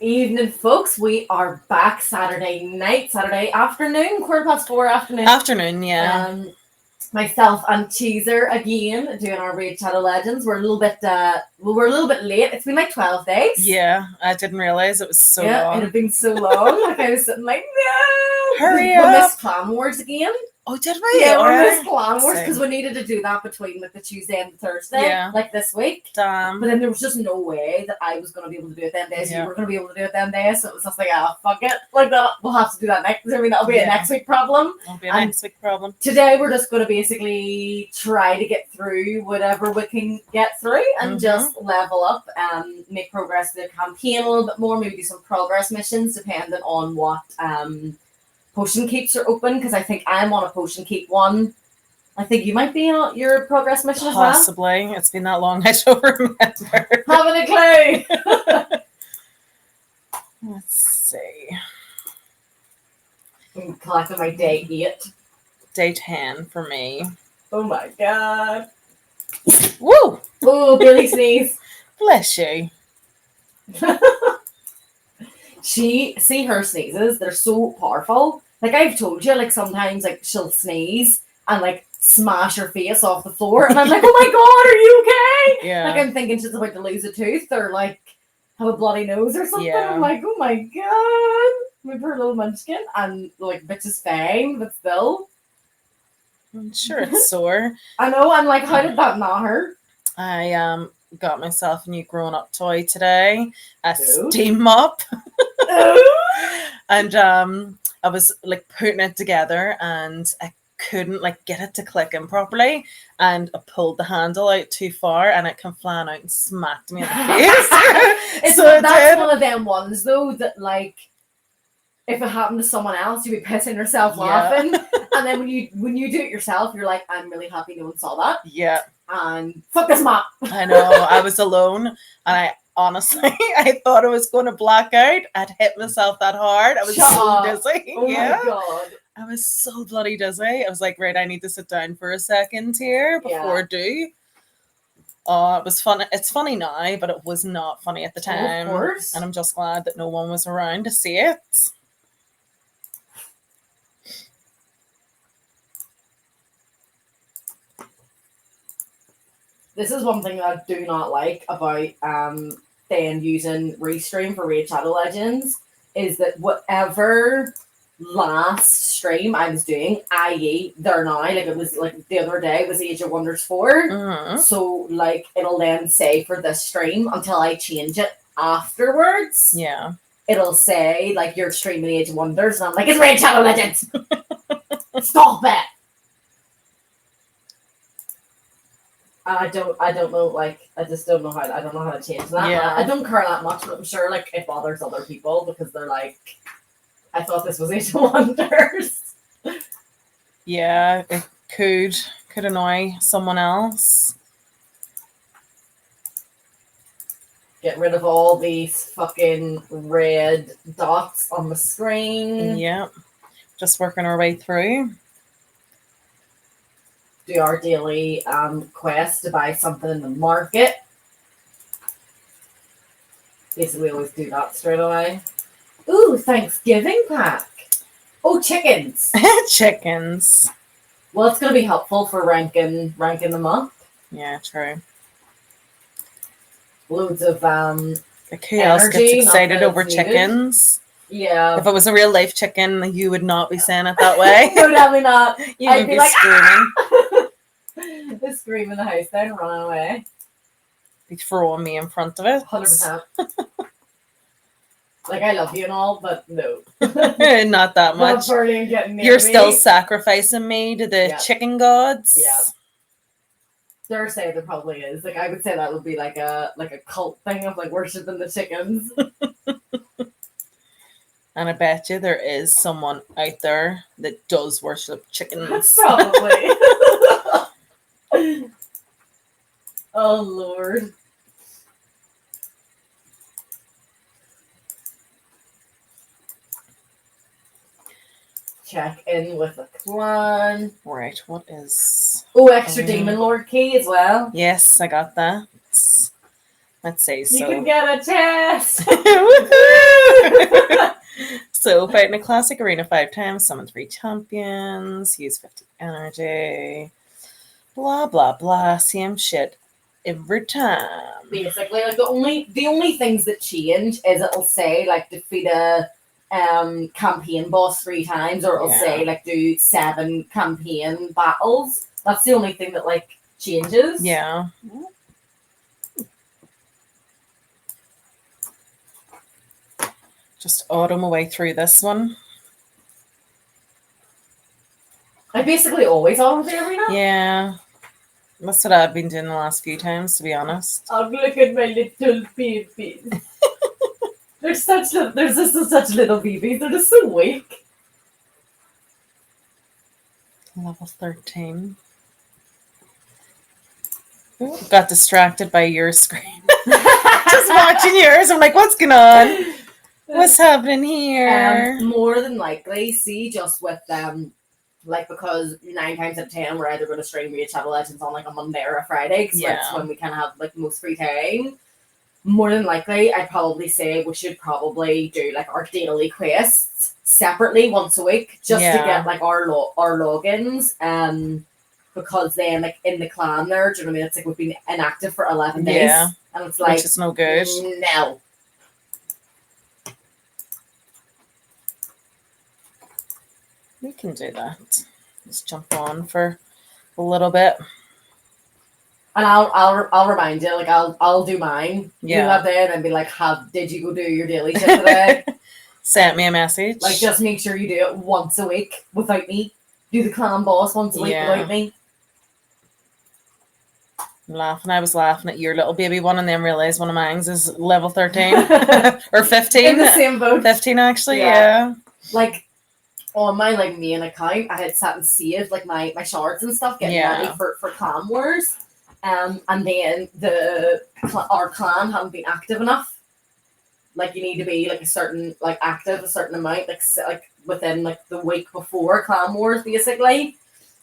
Evening, folks. We are back Saturday night, Saturday afternoon, 4:15 afternoon. Afternoon, yeah. Myself and Teaser again doing our Raid Shadow Legends. We're a little bit, we're a little bit late. It's been like 12 days. Yeah, I didn't realize it was so long. It had been so long. Like I was sitting like, no. Hurry We up. missed Clan Wars again. Oh, did we? Yeah, we Alright. missed Clan Wars Same. because we needed to do that between like the Tuesday and the Thursday, Yeah. like this week. Damn. But then there was just no way that I was going to be able to do it then days. Yeah. You were going to be able to do it then days. So it was just like, oh, fuck it. Like, that, we'll have to do that next. I mean, that'll be a Yeah. next week problem. It'll be a And next week problem. Today, we're just going to basically try to get through whatever we can get through and just level up and make progress in the campaign a little bit more. Maybe do some progress missions depending on what potion keeps are open. Because I think I'm on a potion keep one. I think you might be on your progress mission as well. Possibly. It's been that long, I don't remember. Having a clue. Let's see. I'm collecting my day 8. Day 10 for me. Oh my god. Woo! Oh, Billy sneeze. Bless you. See her sneezes, they're so powerful. Like I've told you, like sometimes like she'll sneeze and like smash her face off the floor, and I'm like, oh my god, are you okay? Yeah. Like I'm thinking she's about to lose a tooth or like have a bloody nose or something. Yeah. I'm like, oh my god, my poor little munchkin, and like bitch is fine, but still. I'm sure it's sore. I know. I'm like, how did that not hurt? I got myself a new grown-up toy today, a Ooh. steam mop. Ooh. And I was like putting it together and I couldn't like get it to click in properly, and I pulled the handle out too far and it came flying out and smacked me in the face. That's one of them ones though that like if it happened to someone else you'd be pissing yourself laughing, and then when you do it yourself you're like, I'm really happy no one saw that. Yeah. And fuck this mop. I know. I was alone and I honestly I thought I was going to black out. I'd hit myself that hard. I was so dizzy. Oh my god. I was so bloody dizzy. I was like, right, I need to sit down for a second here before I do. Oh, it was fun. It's funny now, but it was not funny at the time. Of course. And I'm just glad that no one was around to see it. This is one thing that I do not like about then using Restream for Raid Shadow Legends is that whatever last stream I was doing, i.e. there now, like it was like the other day was Age of Wonders 4. So like it'll then say for this stream until I change it afterwards. Yeah. It'll say like you're streaming Age of Wonders, and I'm like, it's Raid Shadow Legends. Stop it. I don't know, like, I just don't know I don't know how to change that. Yeah. I don't care that much, but I'm sure, like, it bothers other people because they're like, I thought this was Age of Wonders. Yeah, it could annoy someone else. Get rid of all these fucking red dots on the screen. Yeah, just working our way through. Do our daily quest to buy something in the market. Basically, we always do that straight away. Ooh, Thanksgiving pack. Oh, chickens. Chickens. Well, it's going to be helpful for ranking them up. Yeah, true. Loads of Like who else gets excited over chickens? Yeah. If it was a real life chicken, you would not be saying it that way. No, definitely not. You'd be like screaming. Just screaming the house down, running away. Be throwing me in front of it. 100%. Like, I love you and all, but no. Not that much. You're still sacrificing me to the chicken gods. Yeah. Dare say there probably is. Like, I would say that would be like a cult thing of like worshiping the chickens. And I bet you there is someone out there that does worship chickens. Probably. Oh, Lord. Check in with a clan. Right, what is... Oh, extra Demon Lord key as well. Yes, I got that. Let's see. You So can get a test. Woohoo! So fight in a classic arena 5 times, summon 3 champions, use 50 energy, blah blah blah, same shit every time. Basically, like the only things that change is it'll say like defeat a campaign boss 3 times, or it'll say like do 7 campaign battles. That's the only thing that like changes. Yeah. Just auto my way through this one. I basically always auto the arena. Yeah. That's what I've been doing the last few times, to be honest. Oh, look at my little babies. They're just such little babies. They're just so weak. Level 13. Ooh, got distracted by your screen. Just watching yours. I'm like, what's going on? What's happening here? More than likely, see, just with like, because 9 times out of 10 we're either going to stream Raid Shadow Legends on like a Monday or a Friday, because that's when we kind of have like most free time. More than likely, I'd probably say we should probably do like our daily quests separately once a week, just to get like our logins. Because then like in the clan there, do you know what I mean? It's like we've been inactive for 11 days, and it's like, which is no good. No. We can do that. Let's jump on for a little bit. And I'll remind you, like I'll do mine. Yeah. You have there and be like, did you go do your daily shit today? Send me a message. Like, just make sure you do it once a week without me. Do the clan boss once a week without me. I was laughing at your little baby one, and then realized one of mine is level 13 or 15. In the same boat. 15 actually, yeah. Like on my like main account, I had sat and saved like my shards and stuff, getting ready for Clan Wars. And then our clan hadn't been active enough. Like, you need to be like active a certain amount, like within like the week before Clan Wars, basically.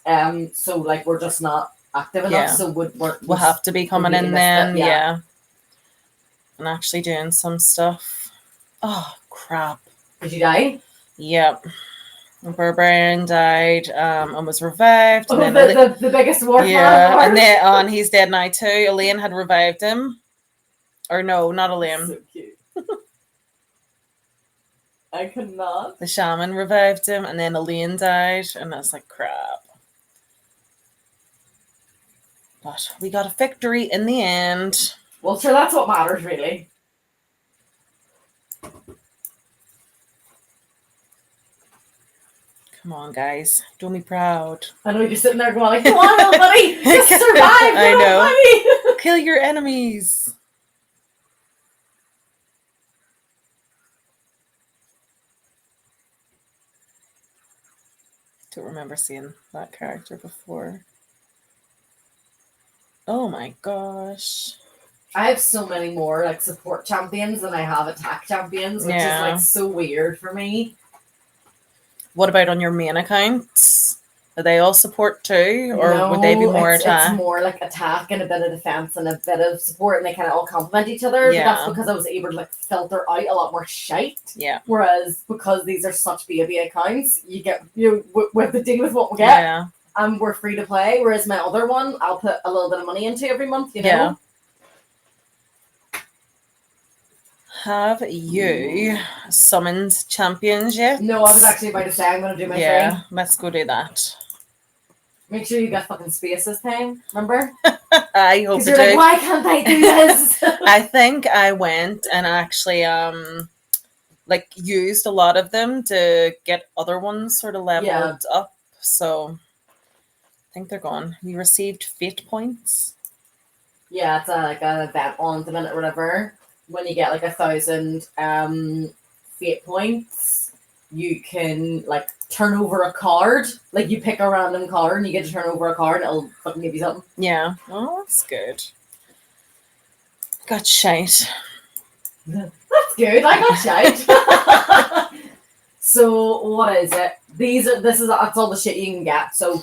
So like we're just not active enough. So we'll have to be coming in then, and actually doing some stuff. Oh crap! Did you die? Yep. Barbarian died and was revived. Oh, and then the biggest war. Yeah, and then he's dead now too. Elaine had revived him. Or no, not Elaine. So cute. I could not. The shaman revived him, and then Elaine died, and I was like, crap. But we got a victory in the end. Well, sure, that's what matters, really. Come on, guys. Don't be proud. I know you're sitting there going like, come on, little buddy. Just survive. I know. Kill your enemies. Don't remember seeing that character before. Oh my gosh. I have so many more like support champions than I have attack champions, which is like so weird for me. What about on your main accounts? Are they all support too? Or would they be more attack? It's more like attack and a bit of defense and a bit of support, and they kind of all complement each other. Yeah. But that's because I was able to like filter out a lot more shite. Yeah. Whereas because these are such baby accounts, you get we have to deal with what we get. Yeah. And we're free to play. Whereas my other one, I'll put a little bit of money into every month. You know. Yeah. Have you summoned champions yet? No, I was actually about to say I'm going to do my thing. Yeah, let's go do that. Make sure you got fucking space this time, remember? I hope you do. Like, why can't I do this? I think I went and actually like used a lot of them to get other ones sort of leveled up. So I think they're gone. You received fate points. Yeah, it's like an event on the minute or whatever. When you get like 1,000 fate points, you can like turn over a card. Like you pick a random card and you get to turn over a card and it'll fucking give you something. Yeah. Oh, that's good. Got shite. That's good. I got shite. So what is it? That's all the shit you can get. So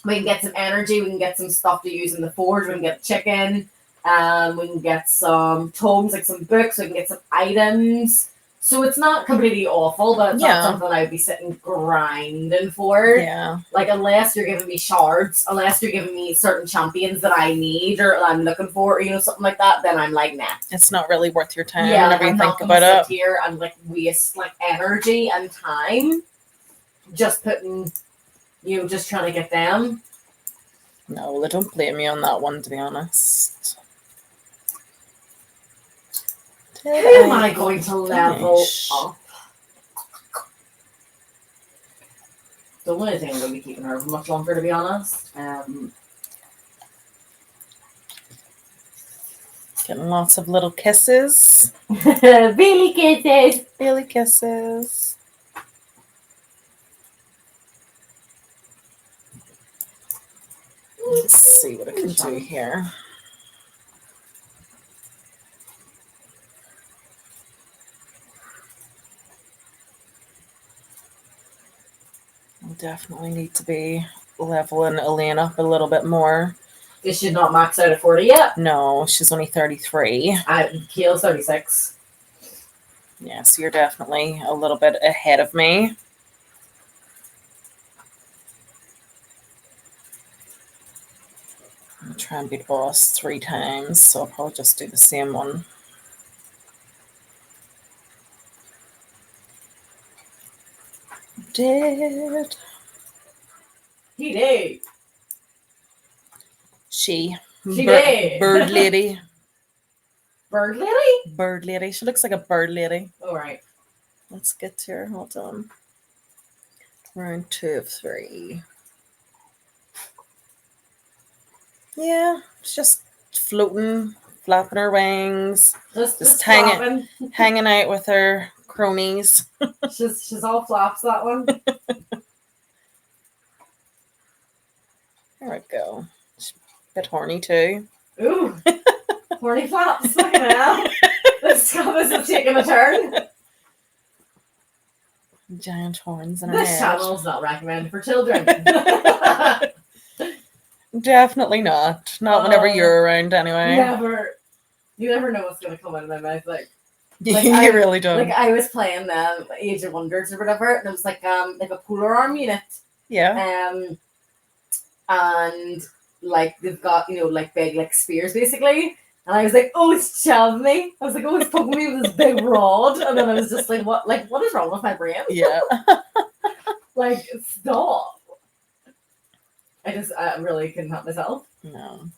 we can get some energy, we can get some stuff to use in the forge, we can get chicken. We can get some tomes, like some books. We can get some items. So it's not completely awful, but it's not something I'd be sitting grinding for. Yeah. Like, unless you're giving me shards, unless you're giving me certain champions that I need or I'm looking for, or, something like that, then I'm like, nah. It's not really worth your time like, whenever you I'm think not about gonna it. sit here and like waste like energy and time just putting, just trying to get them. No, well, I don't blame you on that one, to be honest. Who am I going to level up? Don't really think I'm going to be keeping her for much longer, to be honest. Getting lots of little kisses. Billy kisses. Billy kisses. Let's see what I can do here. I definitely need to be leveling Elaine up a little bit more. Is she not maxed out at 40 yet? No, she's only 33. Keel's 36. Yeah, so you're definitely a little bit ahead of me. I'll try and beat boss 3 times, so I'll probably just do the same one. Did. He did. She did. Bird lady. Bird lady? Bird lady. She looks like a bird lady. All right. Let's get to her. Hold on. Round 2 of 3. Yeah, she's just floating, flapping her wings, just hanging out with her cronies. she's all flaps, that one. There we go. She's a bit horny too. Ooh, horny flaps. Look at hell. This scum is taking a turn. Giant horns in her head. This channel's not recommended for children. Definitely not. Not whenever you're around, anyway. Never. You never know what's going to come out of my mouth. Like you really don't. Like, I was playing Age of Wonders or whatever, and it was like a polar arm unit. Yeah. And like they've got like big like spears basically, and I was like, oh, it's shoving me. I was like, oh, it's poking me with this big rod, and then I was just like, what is wrong with my brain? Yeah. Like, stop. I really couldn't help myself. No.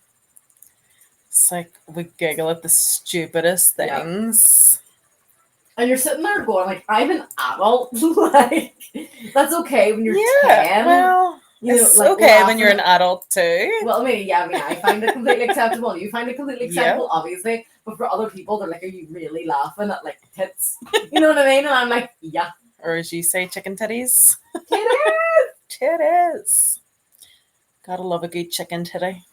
It's like we giggle at the stupidest things. Yeah. And you're sitting there going, like, I'm an adult. Like, that's okay when you're 10. Well, it's like, okay when you're an adult too. Well, I find it completely acceptable. You find it completely acceptable, obviously. But for other people, they're like, are you really laughing at, like, tits? You know what I mean? And I'm like, yeah. Or as you say, chicken titties. Titties! Titties. Gotta love a good chicken titty.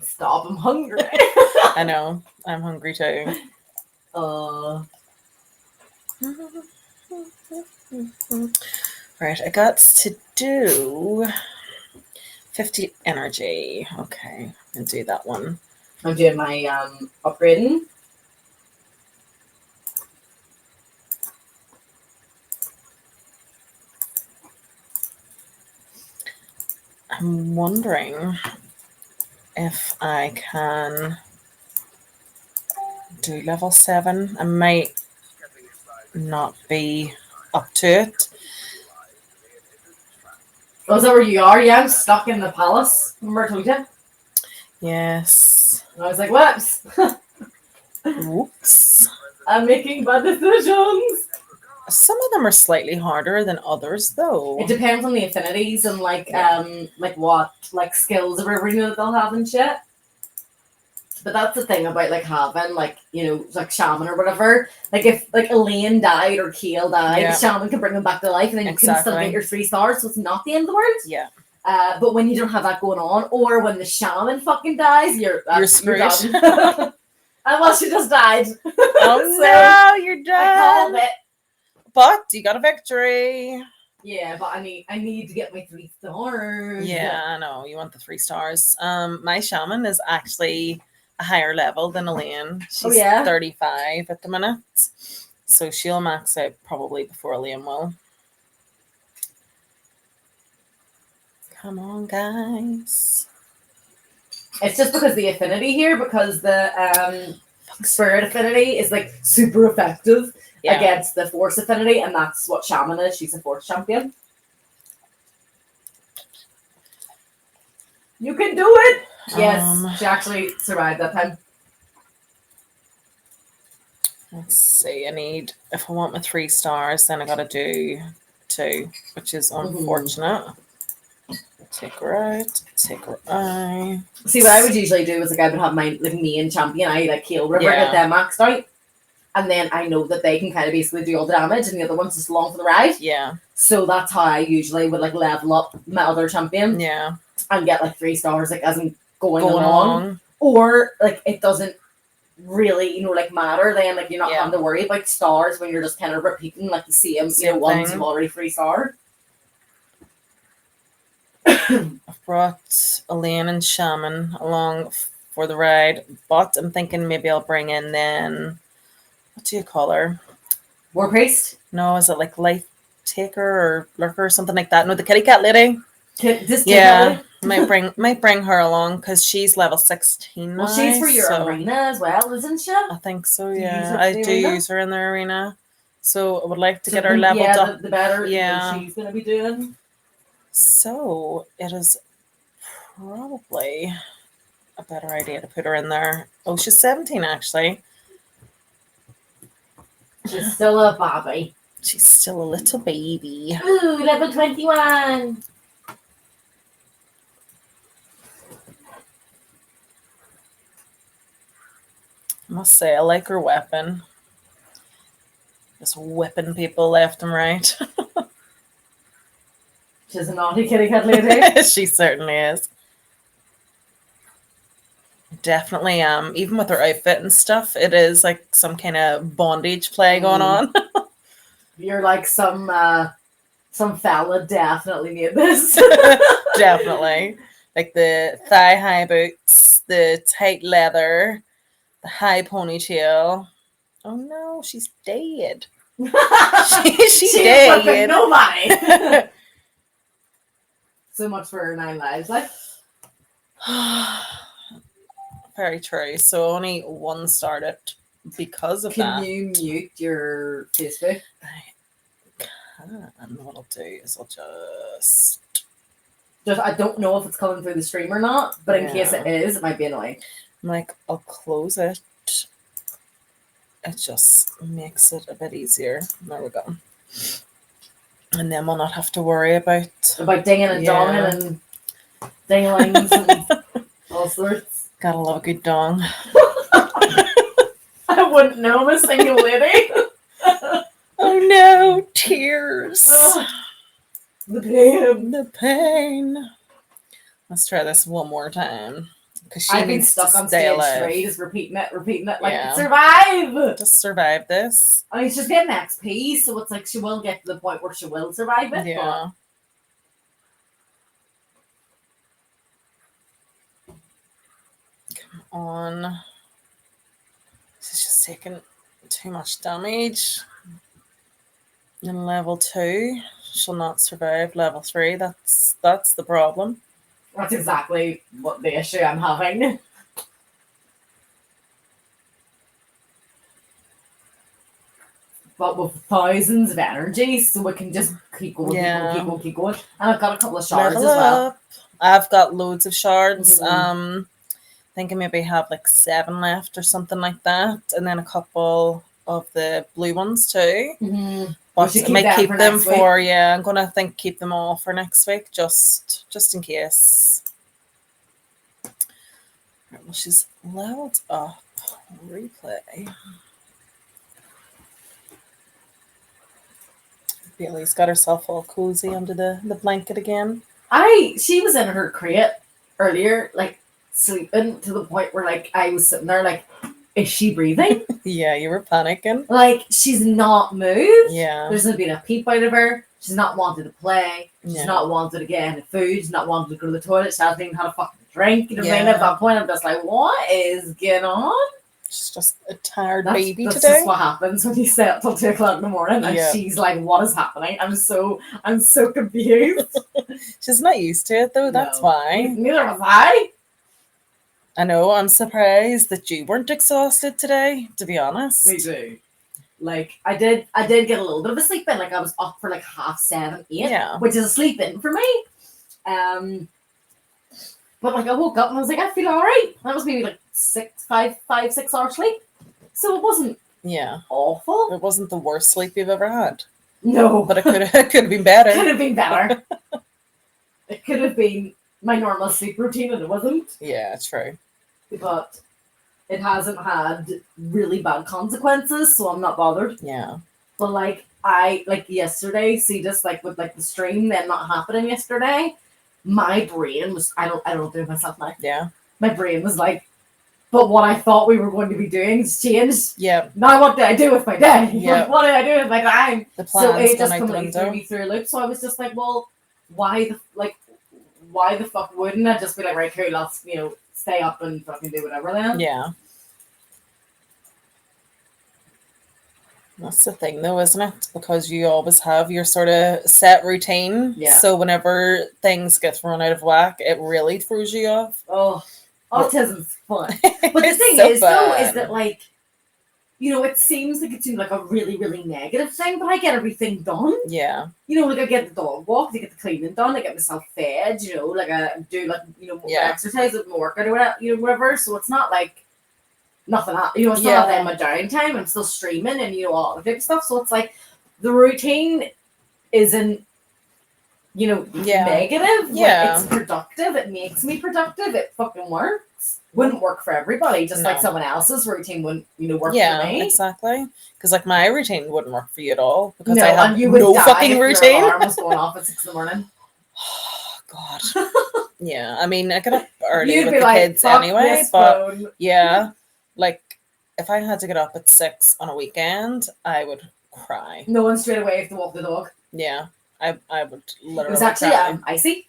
Stop, I'm hungry. I know. I'm hungry too. Right, I got to do 50 energy. Okay, I'll do that one. I'm doing my upgrading. I'm wondering if I can do level 7. I might not be up to it. Oh, is that where you are? Yeah, I'm stuck in the palace. Remember I told you? Yes. And I was like, whoops. Whoops. I'm making bad decisions. Some of them are slightly harder than others, though. It depends on the affinities and like what like skills or whatever that they'll have and shit. But that's the thing about like having like like shaman or whatever. Like if like Elaine died or Kale died, the shaman can bring them back to life, and then you can still get your 3 stars. So it's not the end of the world. Yeah. But when you don't have that going on, or when the shaman fucking dies, you're screwed. Done. And well, she just died. Oh So, no, you're done. I called it. But you got a victory. Yeah, but I need to get my 3 stars. Yeah, I know. You want the 3 stars. My shaman is actually a higher level than Elaine. Oh, She's yeah? 35 at the minute. So she'll max out probably before Elaine will. Come on, guys. It's just because the affinity here, because the spirit affinity is like super effective Yeah. against the force affinity, and that's what shaman is. She's a force champion. You can do it. Yes, she actually survived that time. Let's see. I need, if I want my 3 stars, then I gotta do 2, which is unfortunate. Take her out. Take her out. See, what I would usually do is like I would have my like main champion, I like Kale River, get them maxed out, and then I know that they can kind of basically do all the damage, and the other one's just along for the ride. Yeah. So that's how I usually would like level up my other champion. Yeah. And get like 3 stars, like as I'm going along. Or like it doesn't really, like matter then, like you're not having to worry about stars when you're just kind of repeating like the same ones you've already 3 starred. I've brought Elaine and Shaman along for the ride, but I'm thinking maybe I'll bring in then, what do you call her? War Priest? No, is it like Life Taker or Lurker or something like that? No, the kitty cat lady. Might bring her along because she's level 16 now. Well, she's for your arena as well, isn't she? I think so, yeah. I do use her in the arena. So I would like to get her leveled up. The better she's going to be doing. So it is probably a better idea to put her in there. Oh, she's 17 actually. She's still a baby. She's still a little baby. Ooh, level 21. I must say, I like her weapon. Just whipping people left and right. She's a naughty kitty cat lady. She certainly is. Definitely, even with her outfit and stuff, it is like some kind of bondage play going on. You're like some fella definitely made this. Definitely. Like the thigh-high boots, the tight leather, the high ponytail. Oh no, she's dead. She's dead. Nobody. So much for her 9 lives, like. Very true. So only 1 started because of that. Can you mute your Facebook? I can. What I'll do is I'll just. I don't know if it's coming through the stream or not, but in case it is, it might be annoying. I'm like, I'll close it. It just makes it a bit easier. There we go. And then we'll not have to worry about dinging and donging and dinglings and all sorts. Gotta love a good dong. I wouldn't know, I'm a single lady. Oh no, tears. Oh, the pain. The pain. Let's try this one more time. Because I've been stuck on stage 3, just repeating it, like, survive! Just survive this. I mean, she's getting XP, so it's like she will get to the point where she will survive it. Yeah. Come on. She's just taking too much damage. And level 2, she'll not survive level 3. That's the problem. That's exactly what the issue I'm having. But with thousands of energy, so we can just keep going. And I've got a couple of shards level as well. Up. I've got loads of shards. I think I maybe have like 7 left or something like that. And then a couple of the blue ones too. But I might keep them for I'm gonna keep them all for next week, just in case. Right, well, she's leveled up. Replay. Bailey's got herself all cozy under the blanket again. She was in her crate earlier, like sleeping to the point where like I was sitting there like, is she breathing? Yeah, you were panicking. Like, she's not moved. Yeah. There's not been a peep out of her. She's not wanted to play. She's Yeah. not wanted to get any food. She's not wanted to go to the toilet. She hasn't even had a fucking drink. You know what I mean? Yeah. At that point, I'm just like, what is going on? She's just a tired That's baby just today. what happens when you stay up till 2 o'clock in the morning, and Yeah. she's like, what is happening? I'm so confused. She's not used to it though. That's No. why. Neither was I. I know. I'm surprised that you weren't exhausted today. To be honest. Me too. Like I did get a little bit of a sleep in. Like I was up for like 6:30, 8, Yeah. which is a sleep in for me. But like I woke up and I was like, I feel all right. That was maybe like 6 hours sleep. So it wasn't awful. It wasn't the worst sleep you've ever had. No, But it could have been better. Could have been better. It could have been my normal sleep routine, and it wasn't. Yeah, true. But it hasn't had really bad consequences, so I'm not bothered. Yeah. But like yesterday, see just like with like the stream then not happening yesterday, my brain was I don't do it myself now. Yeah. My brain was like, but what I thought we were going to be doing has changed. Yeah. Now what do I do with my day? Yeah. Like, what do I do with my time? The So plan's it just gone out the completely threw window. me through a loop. So I was just like, well, why the fuck wouldn't I just be like, right, cool, let's stay up and fucking do whatever then? Yeah. That's the thing though, isn't it? Because you always have your sort of set routine. Yeah. So whenever things get thrown out of whack, it really throws you off. Oh, autism's fun. But the It's thing so is, though, is fun. that like, it seems like a really, really negative thing, but I get everything done. Yeah. Like I get the dog walked, I get the cleaning done, I get myself fed, like I do more exercise with my workout or whatever, whatever. So it's not like nothing, it's not like my downtime. I'm still streaming and all the big stuff. So it's like the routine isn't negative. Yeah. Like, it's productive. It makes me productive. It fucking works. Wouldn't work for everybody, just like someone else's routine wouldn't work for me. Exactly. Because like my routine wouldn't work for you at all because No, I have and you would no die fucking if routine. Your alarm was going off at 6 a.m. Oh God. Yeah, I mean I get up early You'd with be the like, kids fuck anyway, this but phone. yeah, like if I had to get up at 6 on a weekend, I would cry. No one straight away have to walk the dog. Yeah, I would literally. It was actually cry. icy.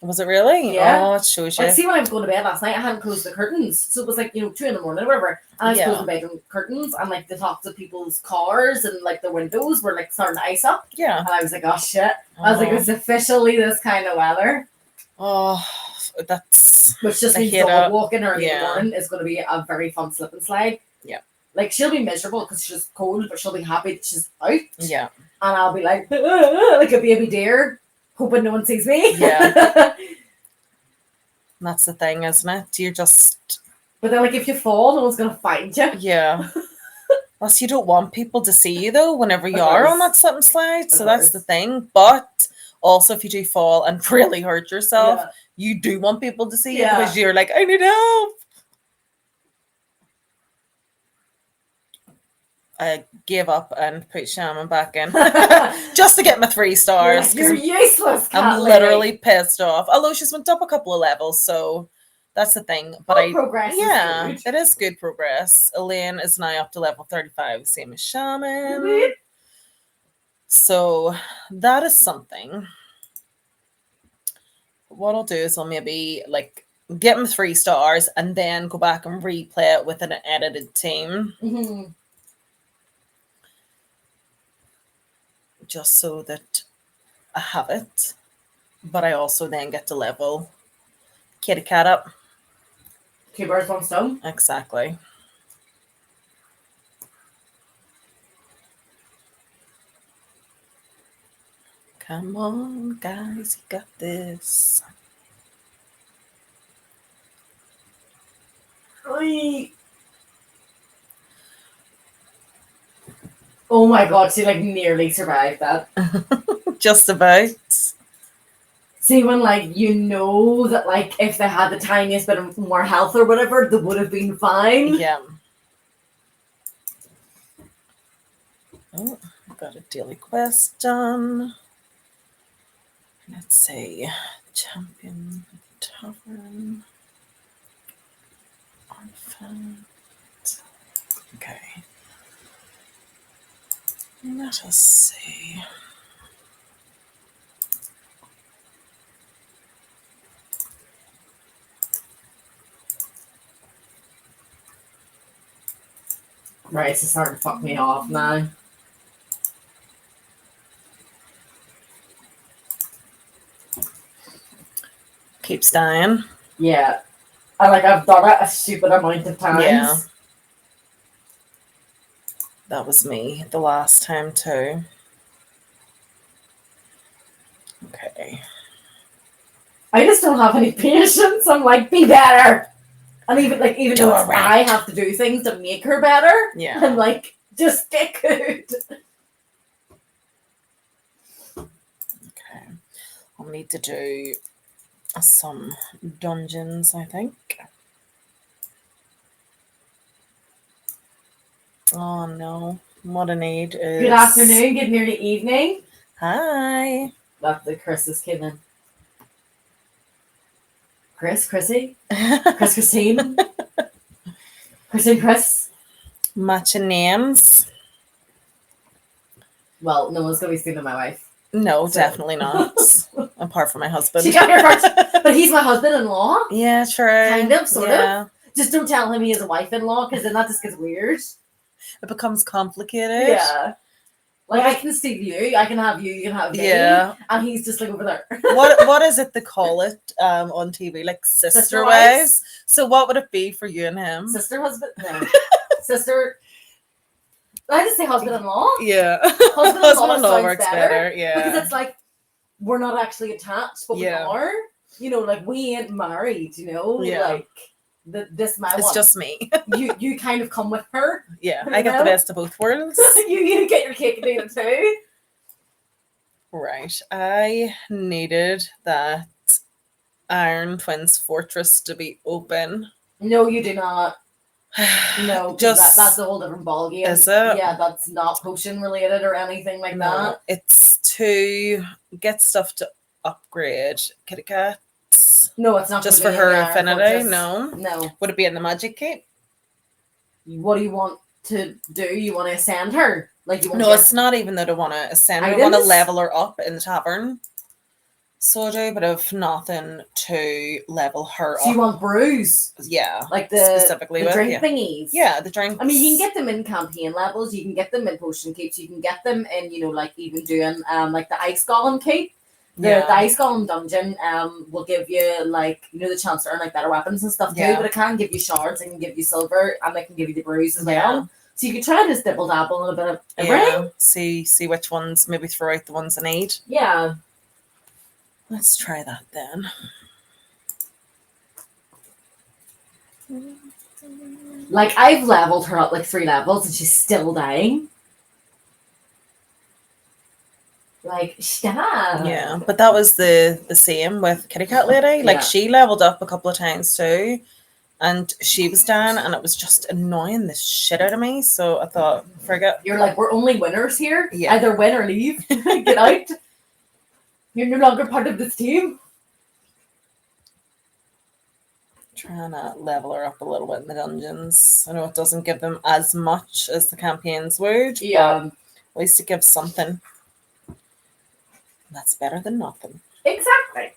Was it really? Yeah. Oh, it shows you. Like, see, when I was going to bed last night, I hadn't closed the curtains, so it was like 2 a.m. or whatever, and I was closing the bedroom curtains, and like the tops of people's cars and like the windows were like starting to ice up. Yeah. And I was like, oh shit! I was like, it's officially this kind of weather. Oh, that's. Which just means dog walking early in the morning is going to be a very fun slip and slide. Yeah. Like she'll be miserable because she's cold, but she'll be happy that she's out. Yeah. And I'll be like a baby deer, hoping no one sees me. Yeah. That's the thing, isn't it? You're just. But then, like, if you fall, no one's gonna find you. Yeah. Plus, you don't want people to see you though. Whenever you are on that slip and slide, so that's the thing. But also, if you do fall and really hurt yourself, you do want people to see you because you're like, I need help. I gave up and put Shaman back in just to get my 3 stars. You're useless. I'm literally pissed off. Although she's went up a couple of levels, so that's the thing. But progress is good. It is good progress. Elaine is now up to level 35, same as Shaman. So that is something. What I'll do is I'll maybe like get my 3 stars and then go back and replay it with an edited team. Mm-hmm. Just so that I have it, but I also then get to level Kitty Cat up. 2 birds, 1 stone. Exactly. Come on, guys, you got this. Oh my god, she like nearly survived that. Just about. See, when like that like if they had the tiniest bit of more health or whatever, they would have been fine. Yeah. Oh, I've got a daily quest done. Let's see. Champion Tavern. Artifact. Okay. Let us see. Right, it's starting to fuck me off now. Keeps dying. Yeah. I've done it a stupid amount of times. Yeah. That was me the last time too. Okay. I just don't have any patience. I'm like, be better. And even Do though it right. I have to do things to make her better, Yeah. I'm like, just get good. Okay. I'll need to do some dungeons, I think. Oh no. What I need is... Good afternoon, good nearly evening. Hi. That's the Chris's came in. Chrissy? Christine? Chris? Matching names. Well, no one's going to be stealing my wife. No, So- definitely not. Apart from my husband. She got here first. But he's my husband-in-law. Yeah, true. Kind of, sort yeah. of. Just don't tell him he has a wife-in-law, because then that just gets weird. It becomes complicated. Yeah. Like, I can steal you, I can have you, you can have me. Yeah. And he's just like over there. What is it they call it on TV? Like sister wives? So what would it be for you and him? Sister husband? No. Sister. I just say husband-in-law. Yeah. Husband-in-law sounds works better. Yeah. Because it's like, we're not actually attached, but Yeah. we are. You know, like, we ain't married, you know? Yeah. Like, this my It's one. just me. You kind of come with her. Yeah. You I get know? the best of both worlds. you get your cake and eat it too. Right. I needed that Iron Twins Fortress to be open. No, you do not. No, 'cause Just that's a whole different ballgame. is it? Yeah, that's not potion related or anything like No, that. it's to get stuff to upgrade Kitty Cats. No, it's not Just gonna for be in her the Iron affinity. Fortress. No. No. Would it be in the Magic Cape? What do you want to do? You want to ascend her? Like you want No, to it's not even that I want to ascend her. I want to items? level her up in the tavern. So I do, but I've nothing to level her So up. you want brews? Yeah. Like specifically the with, drink yeah. thingies? Yeah, the drinks. I mean, you can get them in campaign levels. You can get them in potion keeps. You can get them in, you know, like even doing like the ice golem keep. The ice golem dungeon will give you like, you know, the chance to earn like better weapons and stuff too. Yeah. But it can give you shards, it can give you silver, and it can give you the brews as Yeah. well. So you can try and just dibble dabble in a bit of everything. Yeah. See which ones, maybe throw out the ones I need. Yeah. Let's try that then. Like I've leveled her up like 3 levels and she's still dying. Like, stop. Yeah, but that was the same with Kitty Cat Lady. Like Yeah. she leveled up a couple of times too, and she was down, and it was just annoying the shit out of me. So I thought, forget. You're like, we're only winners here. Yeah. Either win or leave. Get out. You're no longer part of this team. Trying to level her up a little bit in the dungeons. I know it doesn't give them as much as the campaigns would. Yeah. But at least it gives something. That's better than nothing. Exactly.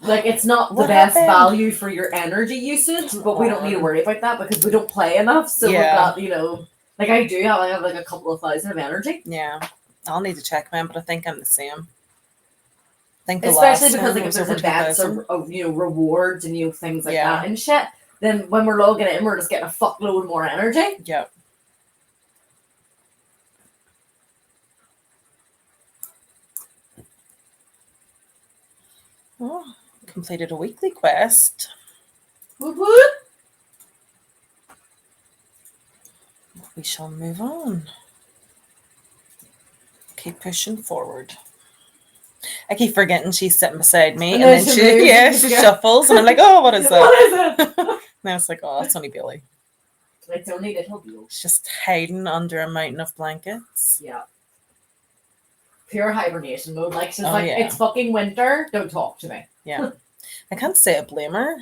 Like, it's not the What best happened? value for your energy usage, but we don't need to worry about that because we don't play enough. So we've Yeah. got, you know, like I do have, like a couple of thousand of energy. Yeah, I'll need to check mine, but I think I'm the same. I think the Especially last because time like it if was there's over events 2,000. or you know, rewards and you know, things like Yeah. that and shit, then when we're logging in, we're just getting a fuckload more energy. Yep. Oh, completed a weekly quest. Woot woot. We shall move on. Keep pushing forward. I keep forgetting she's sitting beside me, and then she she moves, yeah, you she forget. shuffles, and I'm like, oh, what is that? What is it? And I was like, oh, it's only Billy. It's only little Bill. She's just hiding under a mountain of blankets. Yeah. Pure hibernation mode. Like she's Oh, like, yeah. it's fucking winter. Don't talk to me. Yeah. I can't say I blame her.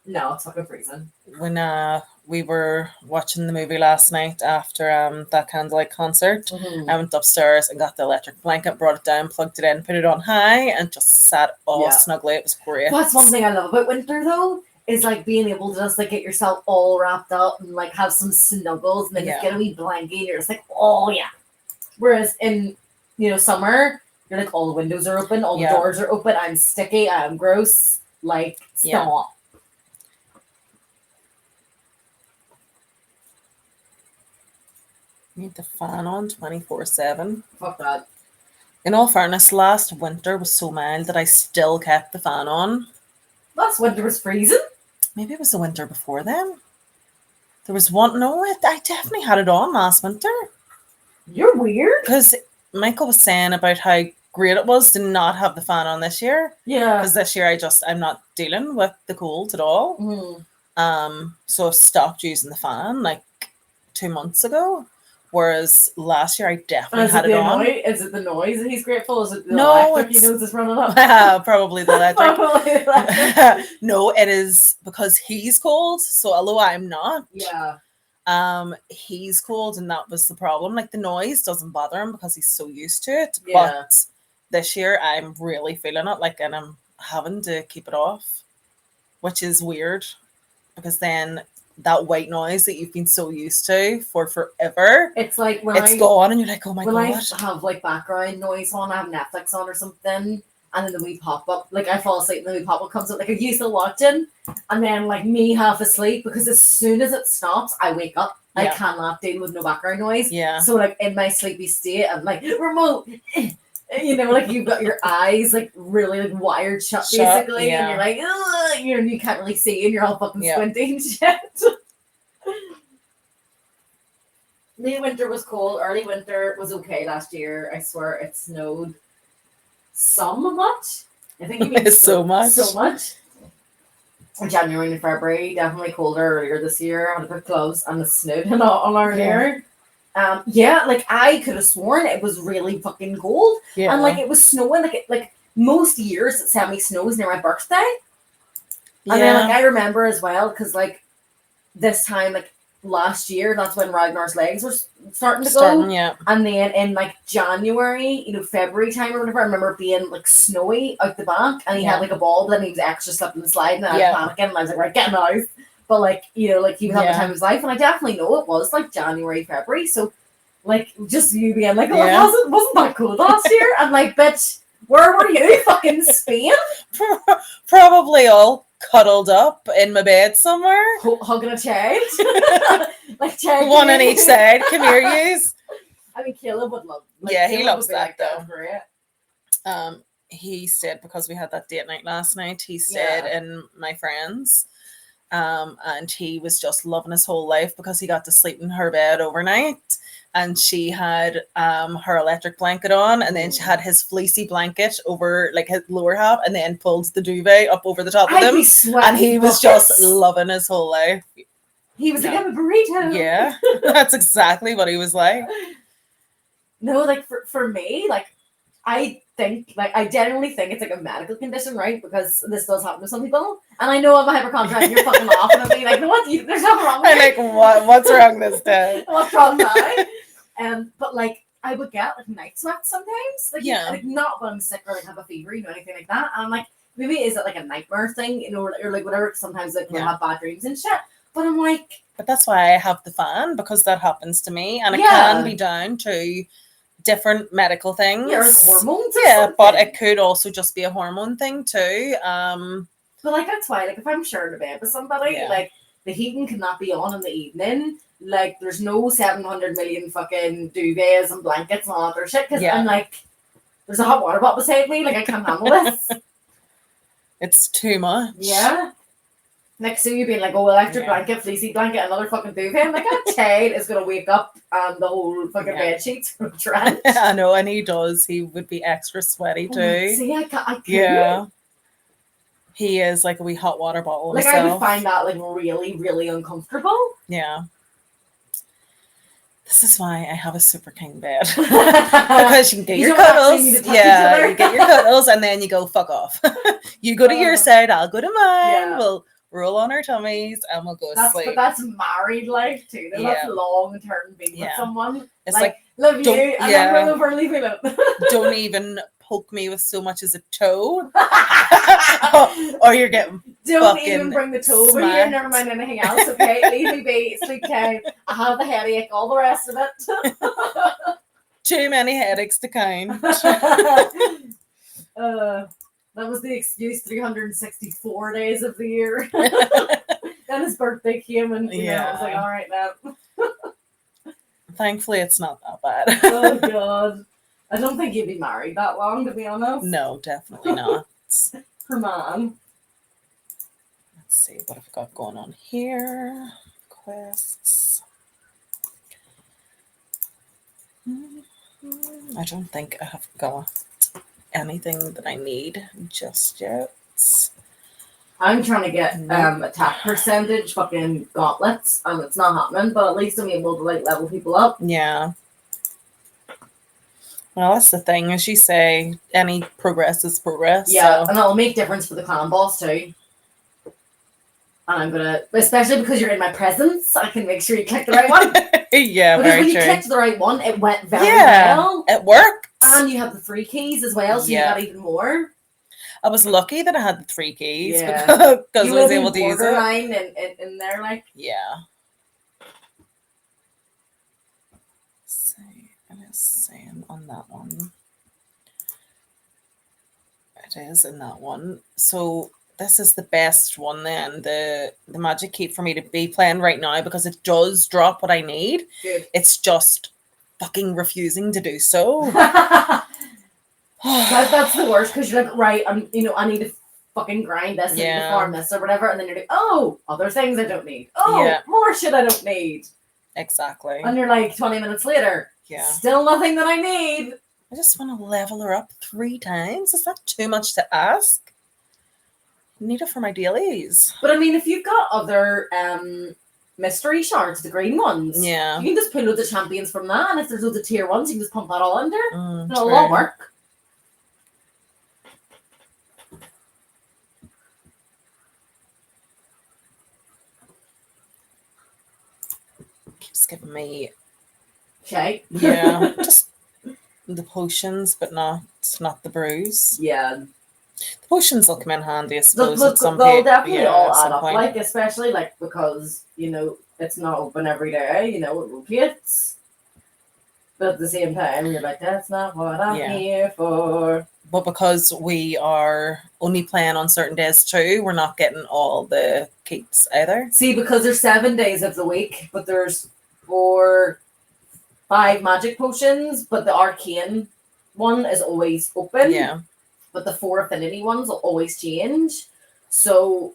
No, it's fucking freezing. When we were watching the movie last night after that candlelight concert, I went upstairs and got the electric blanket, brought it down, plugged it in, put it on high, and just sat all Yeah. snugly. It was great. That's one thing I love about winter though, is like being able to just like get yourself all wrapped up and like have some snuggles and then just get a wee blanket and you're just like, oh yeah. Whereas in, summer, you're like, all the windows are open, all the doors are open, I'm sticky, I'm gross. Like, stop. Need the fan on 24/7. Fuck that. In all fairness, last winter was so mild that I still kept the fan on. Last winter was freezing. Maybe it was the winter before then. There was one. No, I definitely had it on last winter. You're weird. Because Michael was saying about how great it was to not have the fan on this year. Yeah. Because this year I'm not dealing with the cold at all. Mm. So I stopped using the fan like 2 months ago. Whereas last year I definitely had it on. Is it the noise that he's grateful? Is it the electric electric he knows is running up? Probably the electric. No, it is because he's cold. So although I'm not, he's cold, and that was the problem. Like the noise doesn't bother him because he's so used to it. Yeah. But this year I'm really feeling it, like, and I'm having to keep it off, which is weird because then that white noise that you've been so used to for forever, it's like when it's gone and you're like, oh my god. When I have like background noise on, I have Netflix on or something, and then the wee pop-up, like I fall asleep and the wee pop-up comes up, like I used to watching, and then like me half asleep, because as soon as it stops I wake up. I cannot deal with no background noise. So like in my sleepy state I'm like, remote, like you've got your eyes like really like wired shut basically, and you're like, ugh, you can't really see and you're all fucking squinting and shit. Late winter was cold. Early winter was okay last year. I swear it snowed much. I think it means so much. January and February definitely colder earlier this year. I had to put gloves and it snowed on our ear. Like I could have sworn it was really fucking cold, and like it was snowing. Like most years it semi-snows near my birthday, and then like I remember as well because like this time like last year that's when Ragnar's legs were starting to go, and then in like January, February time or whatever, I remember being like snowy out the back, and he had like a ball, but then he was extra slipping and sliding, and I was panicking, and I was like, right, get him out. But like, like he was having the time of his life, and I definitely know it was like January, February. So like just you being like, oh, it wasn't that cold last year. I'm like, bitch, where were you? Fucking Spain? Probably all cuddled up in my bed somewhere. Hugging a child. Like child. One on each side. Come here, yous. I mean, Caleb would love. Like, he loves that like, though. Great. He stayed because we had that date night last night. He stayed in my friend's. And he was just loving his whole life because he got to sleep in her bed overnight, and she had her electric blanket on, and then she had his fleecy blanket over like his lower half, and then pulled the duvet up over the top of him, and he was just loving his whole life. He was like, I'm a burrito. Yeah, that's exactly what he was like. No, like for me, like I genuinely think it's like a medical condition, right? Because this does happen to some people. And I know I'm a hypochondriac and you're fucking laughing at me like, no, there's nothing wrong with me. Like, what's wrong this day? What's wrong now? But like, I would get like night sweats sometimes. Like, like not when I'm sick or like have a fever, anything like that. And I'm like, maybe is it like a nightmare thing, or like whatever. Sometimes like I have bad dreams and shit. But I'm like, but that's why I have the fan, because that happens to me, and it can be down to different medical things. Yeah, like hormones. But it could also just be a hormone thing too. But like that's why, like if I'm sharing a bed with somebody, like the heating cannot be on in the evening. Like there's no 700 million fucking duvets and blankets and all that other shit. Because I'm like, there's a hot water bottle beside me. Like I can't handle this. It's too much. Yeah. Next to you being like, oh, electric blanket, fleecy blanket, another fucking duvet. I'm like, that child is going to wake up and the whole fucking bed sheets from drenched. I know, and he does. He would be extra sweaty too. See, I can't. Yeah. He is like a wee hot water bottle like himself. I would find that like really, really uncomfortable. Yeah. This is why I have a super king bed. Because you can get your cuddles. You get your cuddles and then you go fuck off. You go to your side, I'll go to mine. We'll roll on our tummies and we'll go to sleep. But that's married life too. That's long term being with someone. It's like love you and then roll over and leave me alone. Don't even poke me with so much as a toe. Or you're getting Don't even fucking bring the tool over here. smacked. Never mind anything else. Okay, leave me be. Sleep time. I have the headache. All the rest of it. Too many headaches to count. That was the excuse 364 days of the year. Then his birthday came and you know, I was like, all right now. Thankfully, it's not that bad. Oh God. I don't think you'd be married that long, to be honest. No, definitely not. Her man. Let's see, what have we got going on here? Quests. I don't think I have got anything that I need just yet. I'm trying to get attack percentage fucking gauntlets, and it's not happening, but at least I'm able to like level people up. Yeah. Well, that's the thing. As you say, any progress is progress. Yeah, so. and it'll make difference for the clan boss too. And I'm gonna, especially because you're in my presence, I can make sure you click the right one. Yeah, because very when true. you clicked the right one, it went very well. It worked. And you have the 3 keys as well, so you got even more. I was lucky that I had the 3 keys Yeah. because I was able to use it. Borderline in there, like. Yeah. Let's see, it is saying on that one. It is in that one. So this is the best one then, the magic keep for me to be playing right now because it does drop what I need. Good. It's just fucking refusing to do so. That's the worst because you're like, right, I need to fucking grind this, I need to farm this or whatever, and then you're like, oh, other things I don't need. Oh, more shit I don't need. Exactly. And you're like 20 minutes later, still nothing that I need. I just want to level her up 3 times. Is that too much to ask? I need it for my dailies. But I mean, if you've got other mystery shards, the green ones, you can just pull loads of champions from that, and if there's loads of tier 1s, you can just pump that all under. It'll all work. Keeps giving me yeah, just the potions, but not the brews. Yeah, the potions will come in handy, I suppose. They'll definitely all add up, like especially like because it's not open every day. It rotates, but at the same time, you're like, that's not what I'm here for. But because we are only playing on certain days too, we're not getting all the keeps either. See, because there's 7 days of the week, but there's 5 magic potions, but the arcane one is always open. Yeah. But the 4 affinity ones will always change. So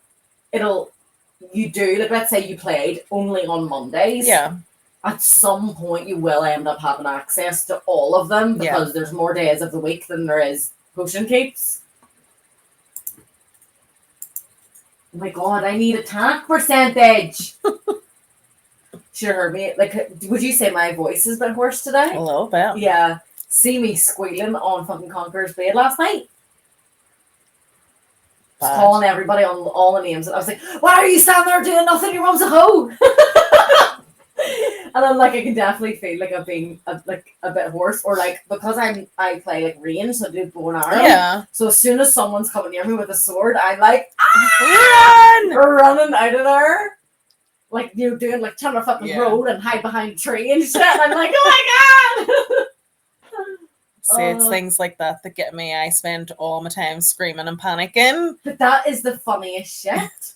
let's say you played only on Mondays. Yeah. At some point you will end up having access to all of them because there's more days of the week than there is potion keeps. Oh my god, I need attack percentage. Should have heard me. Like, would you say my voice is a bit hoarse today? A little bit. Yeah. See me squealing on fucking Conqueror's Blade last night. Just calling everybody on all the names. And I was like, why are you standing there doing nothing? Your mom's a hoe. And I'm like, I can definitely feel like I've been a bit hoarse, or like because I play like range, so I do bow and arrow. Yeah. So as soon as someone's coming near me with a sword, I'm like, running out of there, like doing like trying to fucking roll and hide behind a tree and shit. And I'm like, oh my god. See, it's things like that that get me. I spend all my time screaming and panicking. But that is the funniest shit.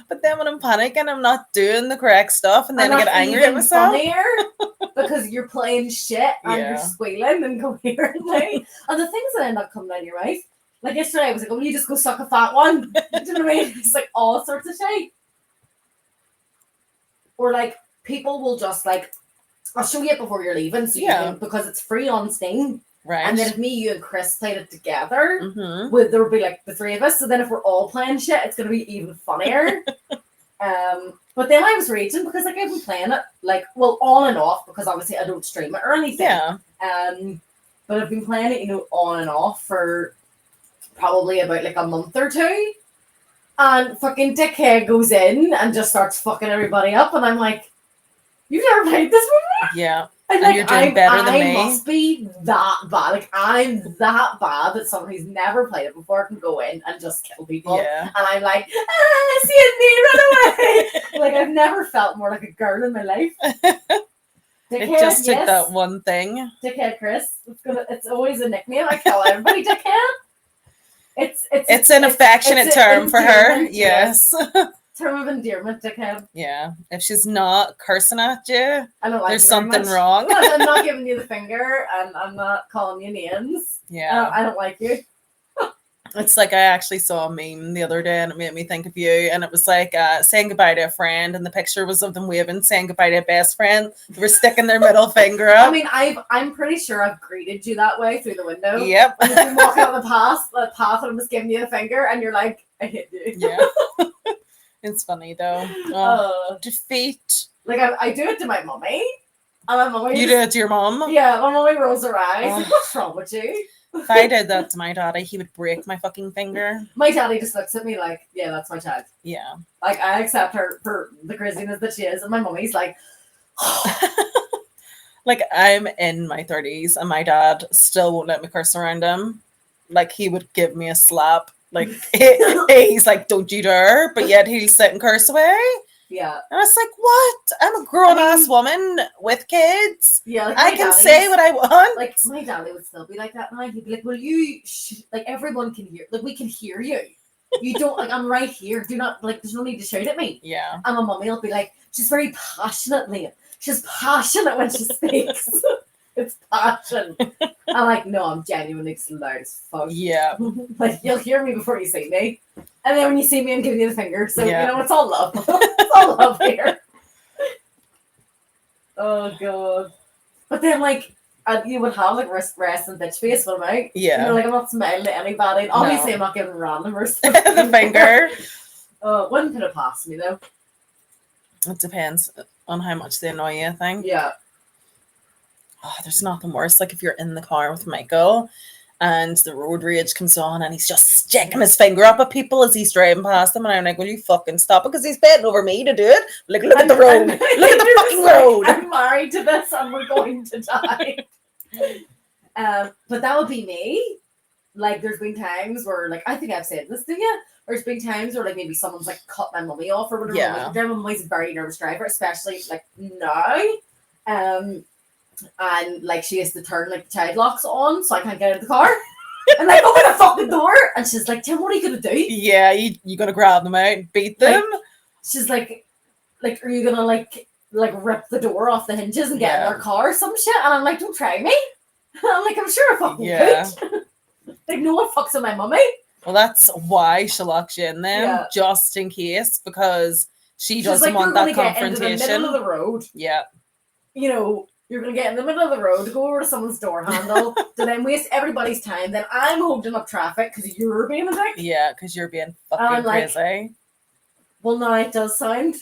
But then when I'm panicking, I'm not doing the correct stuff, and then I get angry at myself. Funnier because you're playing shit and you're squealing incoherently. And the things that end up coming down your mouth, like yesterday, I was like, "Oh, will you just go suck a fat one?" Do you know what I mean? It's like all sorts of shit. Or like people will just like, I'll show you it before you're leaving, so you can, because it's free on Steam. Right. And then if me, you, and Chris played it together, there would be like the 3 of us. So then if we're all playing shit, it's going to be even funnier. But then I was raging because like I've been playing it on and off because obviously I don't stream it or anything. Yeah. But I've been playing it, on and off for probably about like a month or 2. And fucking dickhead goes in and just starts fucking everybody up. And I'm like, you've never played this before? Yeah. And And you're doing better than me. I must be that bad. Like, I'm that bad that someone who's never played it before can go in and just kill people. Yeah. And I'm like, Sydney, run away! Like, I've never felt more like a girl in my life. It just took that one thing. Dickhead Chris. It's always a nickname. I call everybody Dickhead. It's an affectionate term for her. Yes. Term of endearment, Dickhead. Yeah. If she's not cursing at you, I don't like there's something wrong. I'm not giving you the finger and I'm not calling you names. Yeah. I don't like you. It's like I actually saw a meme the other day and it made me think of you. And it was like saying goodbye to a friend, and the picture was of them waving, saying goodbye to a best friend. They were sticking their middle finger up. I mean, I'm pretty sure I've greeted you that way through the window. Yep. When you've been walking on the path and I'm just giving you the finger, and you're like, I hit you. Yeah. It's funny though. Defeat. Like I do it to my mummy, and my mummy. You do it to your mom? Yeah, my mummy rolls her eyes. Like, what's wrong with you? If I did that to my daddy, he would break my fucking finger. My daddy just looks at me like, yeah, that's my child. Yeah. Like, I accept her for the craziness that she is, and my mummy's like, like, I'm in my 30s, and my dad still won't let me curse around him. Like, he would give me a slap. Like, he's like, don't you dare, but yet he'll sit and curse away. Yeah. And I was like, what? I'm a grown-ass woman with kids. Yeah, like I can say what I want. Like, my daddy would still be like that now. He'd be like, well, you, like, everyone can hear, like, we can hear you. You don't, like, I'm right here. Do not, like, there's no need to shout at me. Yeah. And my mummy will be like, she's very passionate, Liam. She's passionate when she speaks. It's passion. I'm like, no, I'm genuinely loud as fuck. Yeah. Like, you'll hear me before you see me. And then when you see me, I'm giving you the finger. So, Yeah. you know, it's all love. It's all love here. Oh, God. But then, like, you would have, like, rest and bitch face when I'm out. Yeah. You know, like, I'm not smiling at anybody. And obviously, No. I'm not giving randomers The finger. Wouldn't put it past me, though. It depends on how much they annoy you, I think. Yeah. Oh, there's nothing worse. Like if you're in the car with Michael and the road rage comes on and he's just sticking his finger up at people as he's driving past them, and I'm like, will you fucking stop? Because he's bending over me to do it. Like, look at the road. Look at the fucking road. I'm married to this and we're going to die. But that would be me. Like, there's been times where, like, I think I've said this to you. There's been times where, like, maybe someone's, like, cut my mummy off or whatever. Yeah. My mummy's a very nervous driver, especially, like, now. And, like, she has to turn, like, the child locks on so I can't get out of the car. And, like, open the fucking door. And she's like, Tim, what are you going to do? Yeah, you got to grab them out and beat them. Like, she's like, are you going to, like rip the door off the hinges and get in their car or some shit? And I'm like, don't try me. I'm like, I'm sure I fucking could. Like, no one fucks with my mummy. Well, that's why she locks you in them, just in case, because she doesn't want that confrontation. Get into the middle of the road. Yeah. You know, you're going to get in the middle of the road, go over to someone's door handle, to then waste everybody's time. Then I'm holding up traffic because you're being a dick. Yeah, because you're being fucking crazy. Like, well, no, it does sound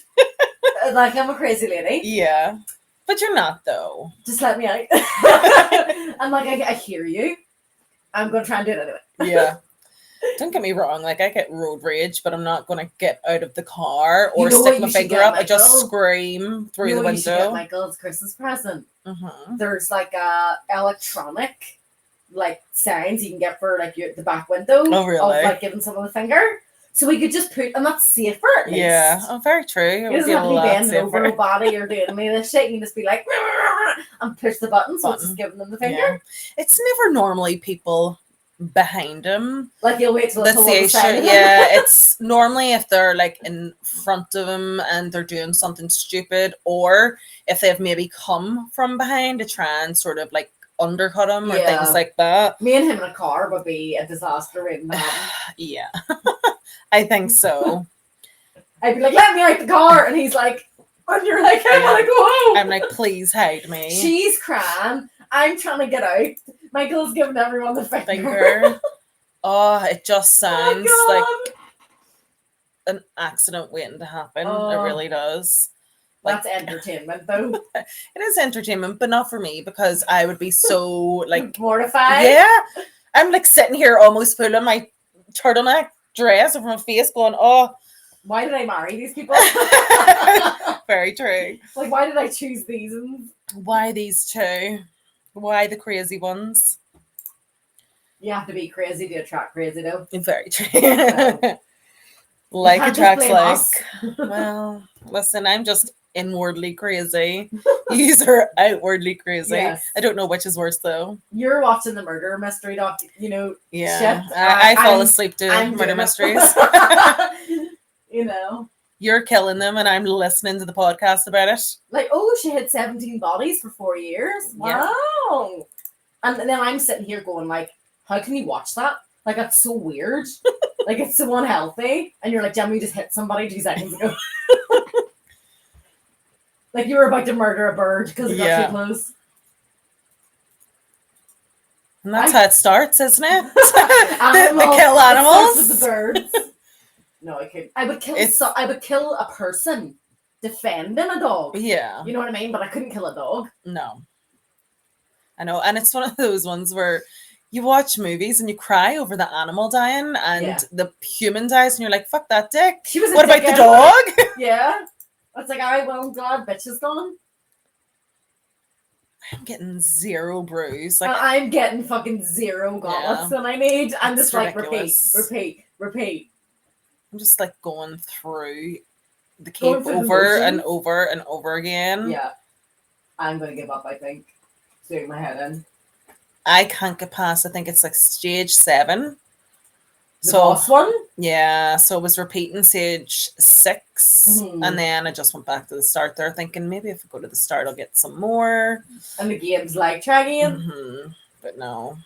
like I'm a crazy lady. Yeah. But you're not, though. Just let me out. I'm like, I hear you. I'm going to try and do it anyway. Yeah. Don't get me wrong, like I get road rage, but I'm not going to get out of the car or stick my finger up. I just scream through the window. You should get Michael's Christmas present. Mm-hmm. There's like a electronic like signs you can get for like the back window. Oh, really? Of like giving someone the finger. So we could just put, and that's safer at least. Yeah, oh, very true. It doesn't have to be bending over nobody or doing any of this shit. You can just be like, and push the button, so it's just giving them the finger. Yeah. It's never normally people behind him. Like you'll wait till it's yeah, it's normally if they're like in front of him and they're doing something stupid, or if they've maybe come from behind to try and sort of like undercut him or things like that. Me and him in a car would be a disaster waiting to happen. Yeah. I think so. I'd be like, let me out the car, and he's like, and you're like, I want to go home. I'm like, please hide me. She's crying. I'm trying to get out. Michael's giving everyone the finger. Oh, it just sounds like an accident waiting to happen. It really does. That's entertainment, though. It is entertainment, but not for me, because I would be so like mortified. Yeah, I'm like sitting here almost pulling my turtleneck dress over my face, going, "Oh, why did I marry these people?" Very true. Like, why did I choose these? Why these two? Why the crazy ones? You have to be crazy to attract crazy, though. Very true. So, Like can't just attracts blame like. us. Well, listen, I'm just inwardly crazy. These are outwardly crazy. Yes. I don't know which is worse though. You're watching the murder mystery doc, Yeah, shit. I fall I'm- asleep to I'm murder doing it. mysteries. You're killing them, and I'm listening to the podcast about it. Like, oh, she had 17 bodies for 4 years. Yeah. Wow. And then I'm sitting here going, like, how can you watch that? Like, that's so weird. Like, it's so unhealthy. And you're like, Gemma, you just hit somebody 2 seconds ago. Like, you were about to murder a bird because it got too close. And that's how it starts, isn't it? Animals. They kill It animals. starts with the birds. No, I couldn't. I would kill a person defending a dog. Yeah. You know what I mean? But I couldn't kill a dog. No. I know. And it's one of those ones where you watch movies and you cry over the animal dying and the human dies and you're like, fuck that dick. She was what about the dog? Yeah. It's like, alright, well, I'm glad bitch is gone. I'm getting 0 bruise. Like, I'm getting fucking 0 gauntlets than I need. And It's just like ridiculous. repeat. I'm just like going through the Going cape through the over and motions. over and over again. Yeah. I'm gonna give up, I think. Doing my head in. I can't get past, I think it's like stage 7. The boss one? Yeah, so I was repeating stage 6, Mhm. and then I just went back to the start there, thinking maybe if I go to the start, I'll get some more. And the game's like, try again. Mm-hmm. But no.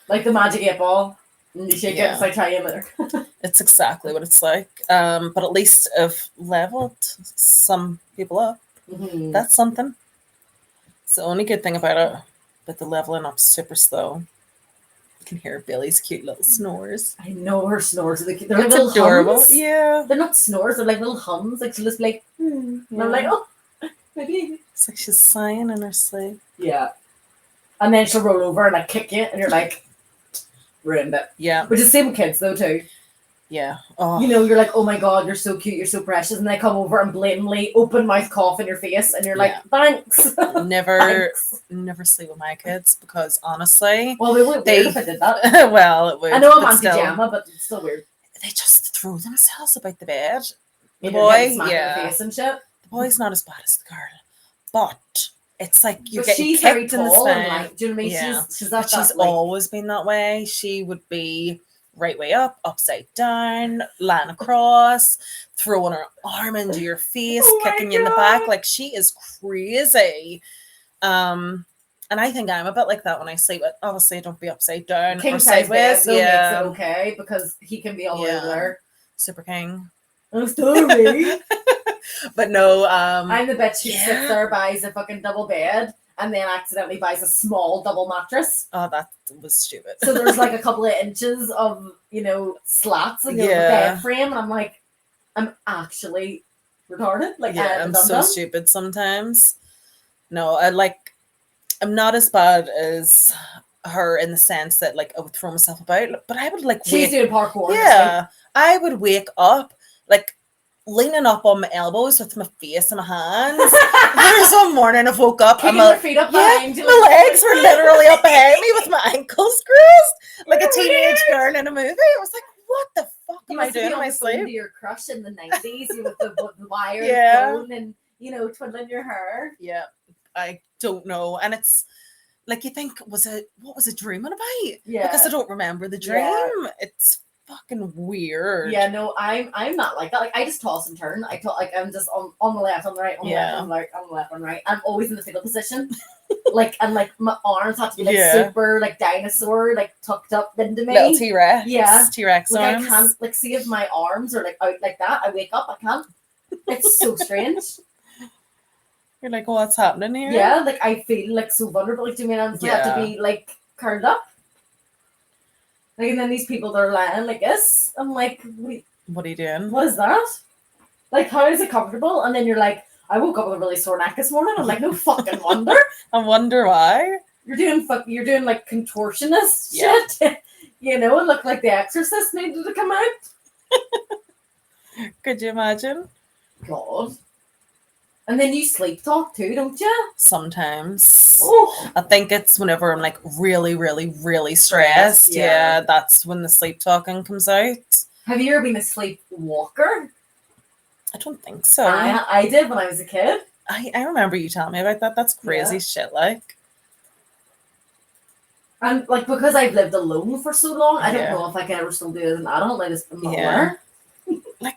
Like the magic 8 ball. And you shake it, it's like, try again later. It's exactly what it's like. But at least I've leveled some people up. Mm-hmm. That's something. It's the only good thing about it. But the leveling up's super slow. You can hear Billy's cute little snores. I know her snores. They're like It's little adorable. hums. Yeah. They're not snores, they're like little hums. Like she'll just be like, And I'm like, oh, my baby. It's like she's sighing in her sleep. Yeah. And then she'll roll over and I kick you and you're like, ruined it. Yeah. Which is the same with kids though too. Yeah. Oh. You're like, oh my god, you're so cute, you're so precious, and they come over and blatantly open mouth cough in your face, and you're like, thanks. Never Thanks. sleep with my kids because honestly, Well, it would be weird if I did that. well, it would. I know I'm but on still, pajama, but it's still weird. They just throw themselves about the bed. The You're getting boy, smacked in the face and shit. the boy's not as bad as the girl, but it's like you're But getting she's very kicked in the tall and spine. like, do you know what I mean? Yeah. She's But not she's that, like, always been that way. She would be right way up, upside down, lying across, throwing her arm into your face, Oh my kicking you in the back. God. Like she is crazy. And I think I'm a bit like that when I sleep. Obviously, don't be upside down king or size bed sideways. though makes it okay because he can be all Yeah. over there. Super king. Oh, sorry. But no, I'm the bitch who sits there, buys a fucking double bed, and then accidentally buys a small double mattress. oh, that was stupid. So there's like a couple of inches of, slats in the bed frame, and I'm like, I'm actually retarded. Like, yeah, I'm so stupid sometimes. No, I'm not as bad as her in the sense that like I would throw myself about, but I would like She's doing parkour. Yeah, I would wake up like leaning up on my elbows with my face in my hands. There was one morning I woke up kicking your feet up behind you. My legs were literally up behind me with my ankles crossed like a teenage girl in a movie. I was like, what the fuck am I doing in my sleep? To your crush in the 90s with the wire phone and twiddling your hair. Yeah, I don't know, and it's like you think what was it dreaming about? Yeah, because I don't remember the dream. Yeah. It's fucking weird. Yeah, no, I'm not like that. Like I just toss and turn. I'm just on the left, on the right, on the left, on the right, on the left, on the right. I'm always in the fetal position. and my arms have to be super like dinosaur, like tucked up into me. Little T-Rex. Yeah. T-Rex like arms. I can't like see if my arms are like out like that. I wake up, I can't. It's so strange. You're like, what's happening here? Yeah, like I feel like so vulnerable. Like, do you mean I have to be like curled up? Like, and then these people that are lying like this, I'm like, what are you doing? What is that? Like, how is it comfortable? And then you're like, I woke up with a really sore neck this morning. I'm like, no fucking wonder. I wonder why. You're doing like contortionist shit. It looked like The Exorcist needed to come out. Could you imagine? God. And then you sleep talk too, don't you? Sometimes. Oh, I think it's whenever I'm like really, really, really stressed. Yeah. Yeah, that's when the sleep talking comes out. have you ever been a sleepwalker? I don't think so. I did when I was a kid. I remember you telling me about that. That's crazy Yeah. shit, like. And like because I've lived alone for so long, I don't Yeah. know if I can ever still do it as an adult. I'm not Yeah. aware. Like,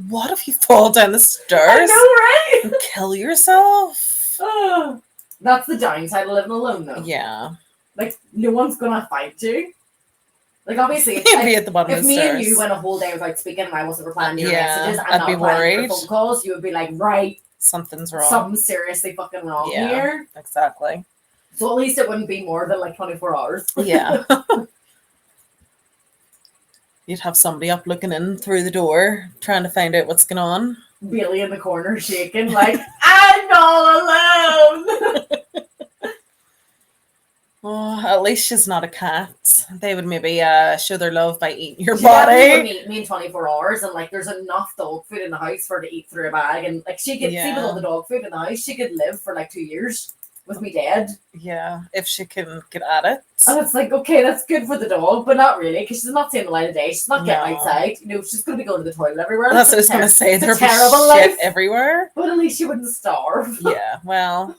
what if you fall down the I stairs know, right? and kill yourself? Oh, that's the downside of living alone, though. Yeah. Like no one's gonna fight you. Like obviously, You'd be at the bottom if of the me stairs. and you went a whole day without speaking and I wasn't replying to your Yeah, messages and I'd not be replying to your worried. phone calls, you would be like, right, Something's wrong. something's seriously fucking wrong Yeah. here. Exactly. So at least it wouldn't be more than like 24 hours. Yeah. You'd have somebody up looking in through the door, trying to find out what's going on. Bailey in the corner shaking like, I'm all alone. Oh, at least she's not a cat. They would maybe show their love by eating your She definitely would body. meet me in 24 hours and like there's enough dog food in the house for her to eat through a bag and like she could see with all the dog food in the house, she could live for like 2 years with me dead. Yeah, if she can get at it. And it's like, okay, that's good for the dog, but not really, because she's not seeing the light of day. She's not getting No. outside. You know, she's going to be going to the toilet everywhere. That's what I was going to say. There'd be terrible shit life. everywhere. But at least she wouldn't starve. Yeah, well,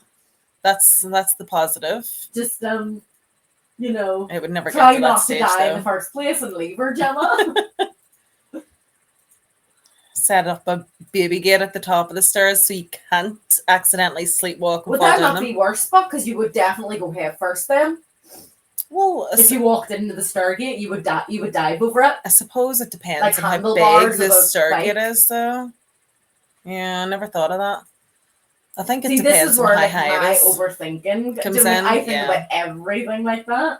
that's the positive. Just, you know, It would never get try to that not stage, to die in though. the first place and leave her, Gemma. Set up a baby gate at the top of the stairs so you can't accidentally sleepwalk and Would fall that down not them. be worse, but because you would definitely go head first then? Well, If you walked into the stairgate, you would dive over it. I suppose it depends Like on how big handlebars the of a stairgate bike. is, though. Yeah, I never thought of that. I think it See, this depends is on where how like high my it is. overthinking Comes do you know what I mean? in, I think yeah. about everything like that.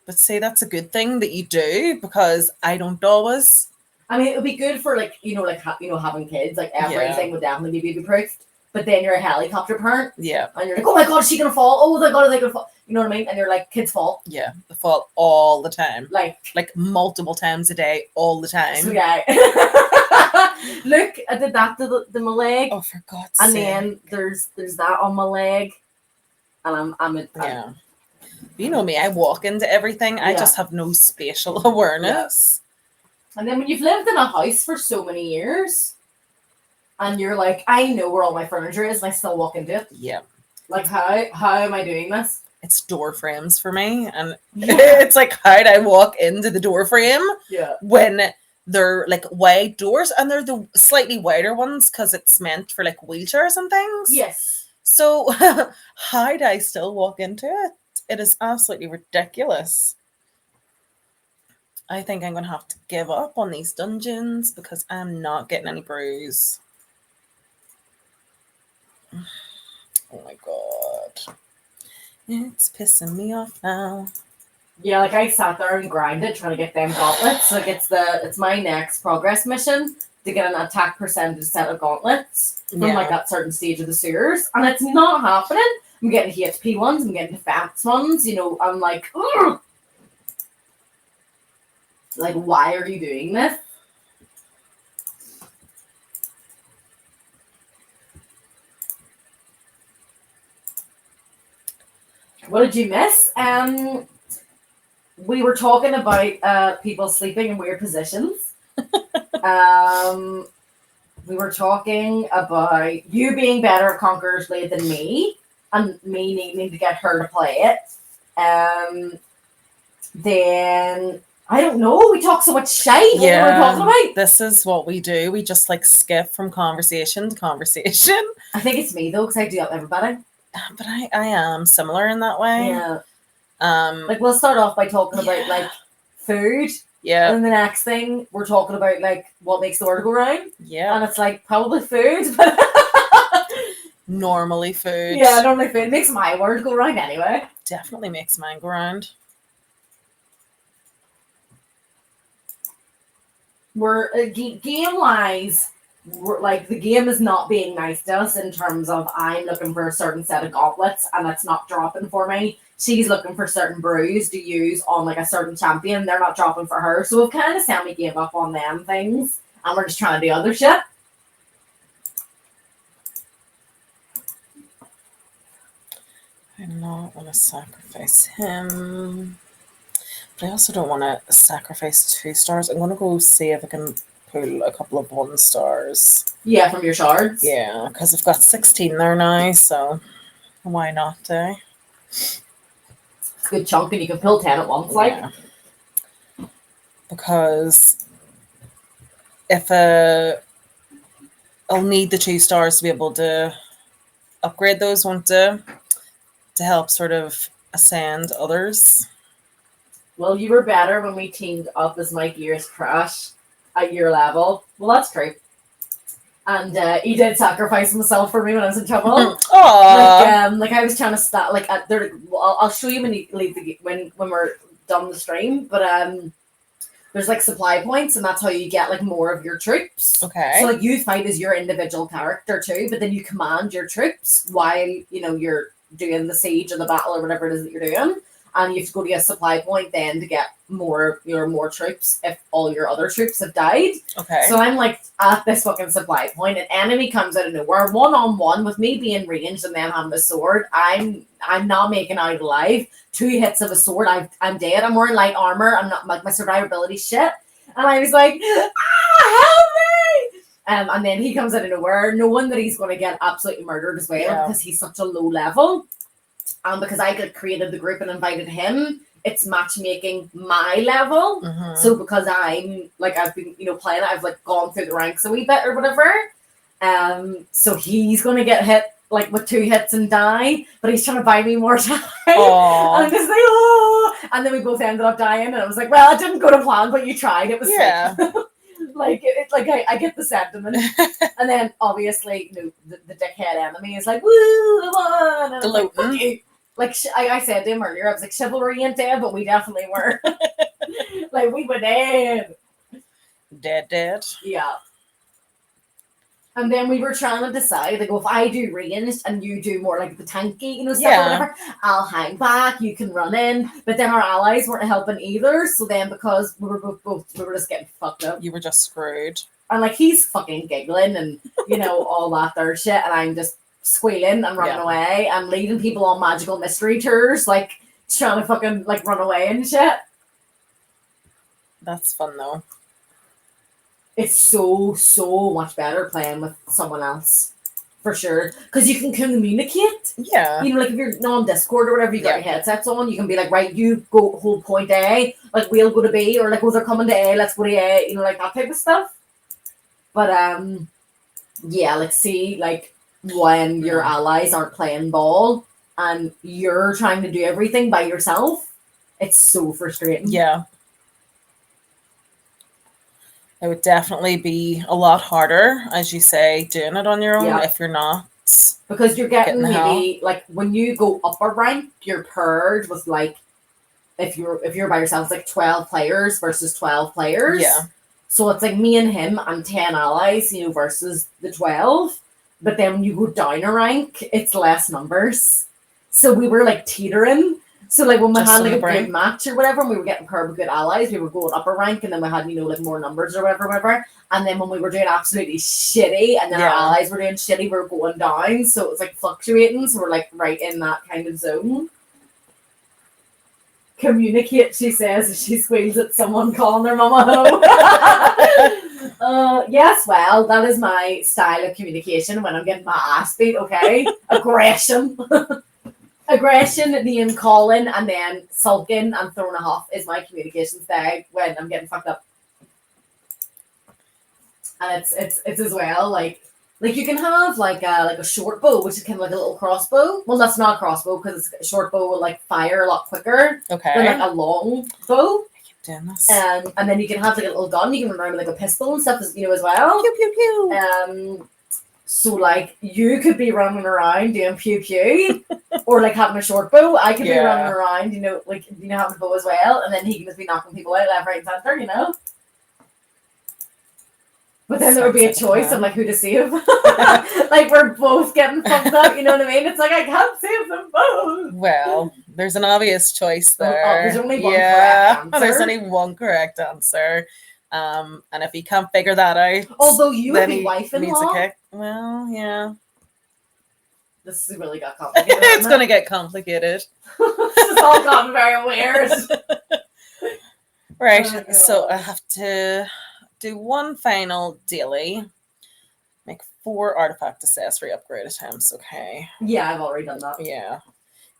But see, that's a good thing that you do because I don't always. I mean, it would be good for like having kids. Like everything Yeah. would definitely be baby proofed. But then you're a helicopter parent, Yeah, and you're like, oh my god, is she gonna fall? Oh my god, are they gonna fall? You know what I mean? And you're like, kids fall. yeah, they fall all the time, Like multiple times a day, all the time. so yeah. Look, I did that to my leg, Oh, for God's and sake! then there's that on my leg, and Yeah. You know me, I walk into everything. I Yeah. just have no spatial awareness. And then when you've lived in a house for so many years, and you're like, I know where all my furniture is, and I still walk into it. Yeah. Like, how am I doing this? It's door frames for me. And Yeah. it's like, how'd I walk into the door frame Yeah. when they're like wide doors and they're the slightly wider ones because it's meant for like wheelchairs and things? Yes. So how'd I still walk into it? It is absolutely ridiculous. I think I'm going to have to give up on these dungeons because I'm not getting any brews. Oh my god. It's pissing me off now. Yeah, like I sat there and grinded trying to get them gauntlets. Like it's my next progress mission to get an attack percentage set of gauntlets from like that certain stage of the sewers. And it's not happening. I'm getting HP ones, I'm getting defense ones, you know, I'm like, ugh! Like, why are you doing this? What did you miss? We were talking about people sleeping in weird positions. We were talking about you being better at Conqueror's Blade than me, and me needing to get her to play it. Then I don't know. We talk so much shite. What were we talking about? This is what we do. We just like skip from conversation to conversation. I think it's me though, because I do that with everybody. But I am similar in that way. Yeah. Like we'll start off by talking about like food. Yeah. And then the next thing we're talking about like what makes the world go round. Yeah. And it's like probably food. Normally food. Yeah, normally food makes my world go round anyway. Definitely makes mine go round. We're game wise, like the game is not being nice to us in terms of I'm looking for a certain set of gauntlets and it's not dropping for me. She's looking for certain brews to use on like a certain champion. They're not dropping for her. So we've kind of semi gave up on them things and we're just trying to do other shit. I do not want to sacrifice him. But I also don't want to sacrifice 2 stars. I'm going to go see if I can pull a couple of 1 stars. Yeah, from your shards. Yeah, because I've got 16 there now, so why not, eh? It's a good chunk, and you can pull 10 at once, like. Yeah. Because if I'll need the 2 stars to be able to upgrade those, won't I? To help sort of ascend others. Well, you were better when we teamed up as my gears crash at your level. Well, that's true. And he did sacrifice himself for me when I was in trouble. Aww. Like I was trying to start. Like there, I'll show you when you leave when we're done the stream. But there's like supply points, and that's how you get like more of your troops. Okay. So like you fight as your individual character too, but then you command your troops while you're doing the siege or the battle or whatever it is that you're doing. And you have to go to a supply point then to get more troops if all your other troops have died. Okay. So I'm like at this fucking supply point, an enemy comes out of nowhere, 1-on-1 with me being ranged and them having a sword. I'm not making out alive. 2 hits of a sword, I'm dead. I'm wearing light armor. I'm not like my survivability shit. And I was like, help me! And then he comes out of nowhere, knowing that he's going to get absolutely murdered as well because he's such a low level. Because I had created the group and invited him, it's matchmaking my level. Mm-hmm. So because I'm like I've been playing it, I've like gone through the ranks a wee bit or whatever. So he's gonna get hit like with 2 hits and die, but he's trying to buy me more time. And I'm just like, oh, and then we both ended up dying, and I was like, well, it didn't go to plan, but you tried. It was sick. Like I get the sentiment. And then obviously the dickhead enemy is like, woo, I won, and I'm like, fuck you. Like I said to him earlier, I was like, chivalry ain't dead, but we definitely were. Like we were dead. Dead. Yeah. And then we were trying to decide, like, well, if I do ranged and you do more like the tanky, stuff or whatever, I'll hang back, you can run in. But then our allies weren't helping either. So then because we were we were just getting fucked up. You were just screwed. And like he's fucking giggling and all that other shit, and I'm just squealing and running away and leading people on magical mystery tours, like trying to fucking like run away and shit. That's fun though. It's so much better playing with someone else, for sure, because you can communicate. Yeah. Like if you're on Discord or whatever, you got your headsets on, you can be like, right, you go hold point A, like we'll go to B, or like, oh, they're coming to A, let's go to A, like that type of stuff. But like see, like when your allies aren't playing ball and you're trying to do everything by yourself, it's so frustrating. Yeah. It would definitely be a lot harder, as you say, doing it on your own if you're not. Because you're getting maybe like when you go up a rank, you're paired with like if you're by yourself, it's like 12 players versus 12 players. Yeah. So it's like me and him and 10 allies, versus the 12. But then when you go down a rank, it's less numbers. So we were like teetering. So like when we had like a good match or whatever, and we were getting paired with good allies, we were going up a rank, and then we had like more numbers or whatever. And then when we were doing absolutely shitty, and then our allies were doing shitty, we were going down. So it was like fluctuating. So we're like right in that kind of zone. Communicate, she says, as she squeals at someone calling their mama home. Yes, well, that is my style of communication when I'm getting my ass beat. Okay, aggression. Aggression, name calling, and then sulking and throwing a huff is my communication style when I'm getting fucked up. And it's as well like you can have like a short bow, which is kind of like a little crossbow. Well, that's not a crossbow because a short bow will like fire a lot quicker than like a long bow. And then you can have like a little gun. You can run around with like a pistol and stuff, as well. Pew pew pew. So like you could be running around doing pew pew, or like having a short bow. I could be running around, having a bow as well, and then he can just be knocking people out left, right, and center, But then there would be a choice of like who to save. Like we're both getting fucked up, you know what I mean? It's like I can't save them both. Well, there's an obvious choice there. There's only one correct answer. There's only one correct answer. And if he can't figure that out, although you would be wife-in-law. Well, yeah. This has really got complicated. It's going to get complicated. This has all gotten very weird. Right, Oh, so I God. have to do one final daily. Make 4 artifact accessory upgrade attempts. Okay. Yeah, I've already done that. Yeah.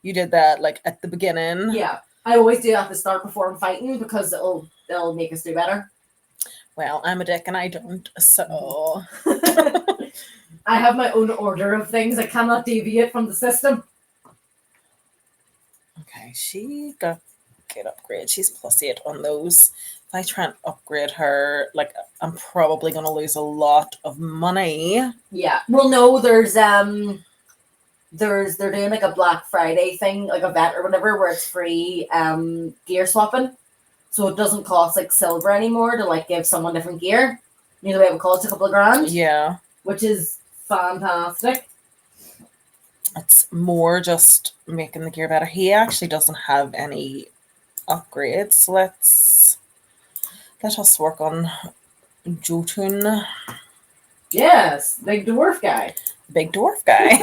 You did that like at the beginning. Yeah, I always do that at the start before I'm fighting because it'll make us do better. Well, I'm a dick and I don't, so. I have my own order of things. I cannot deviate from the system. Okay, she got good upgrade. She's +8 on those. If I try and upgrade her, like I'm probably gonna lose a lot of money. Yeah. Well, no, they're doing like a Black Friday thing, like a vet or whatever, where it's free gear swapping. So it doesn't cost like silver anymore to like give someone different gear. You know the way it would cost a couple of grand? Yeah. Which is fantastic. It's more just making the gear better. He actually doesn't have any upgrades. Let us work on Jotun. Yes, big dwarf guy. Big dwarf guy.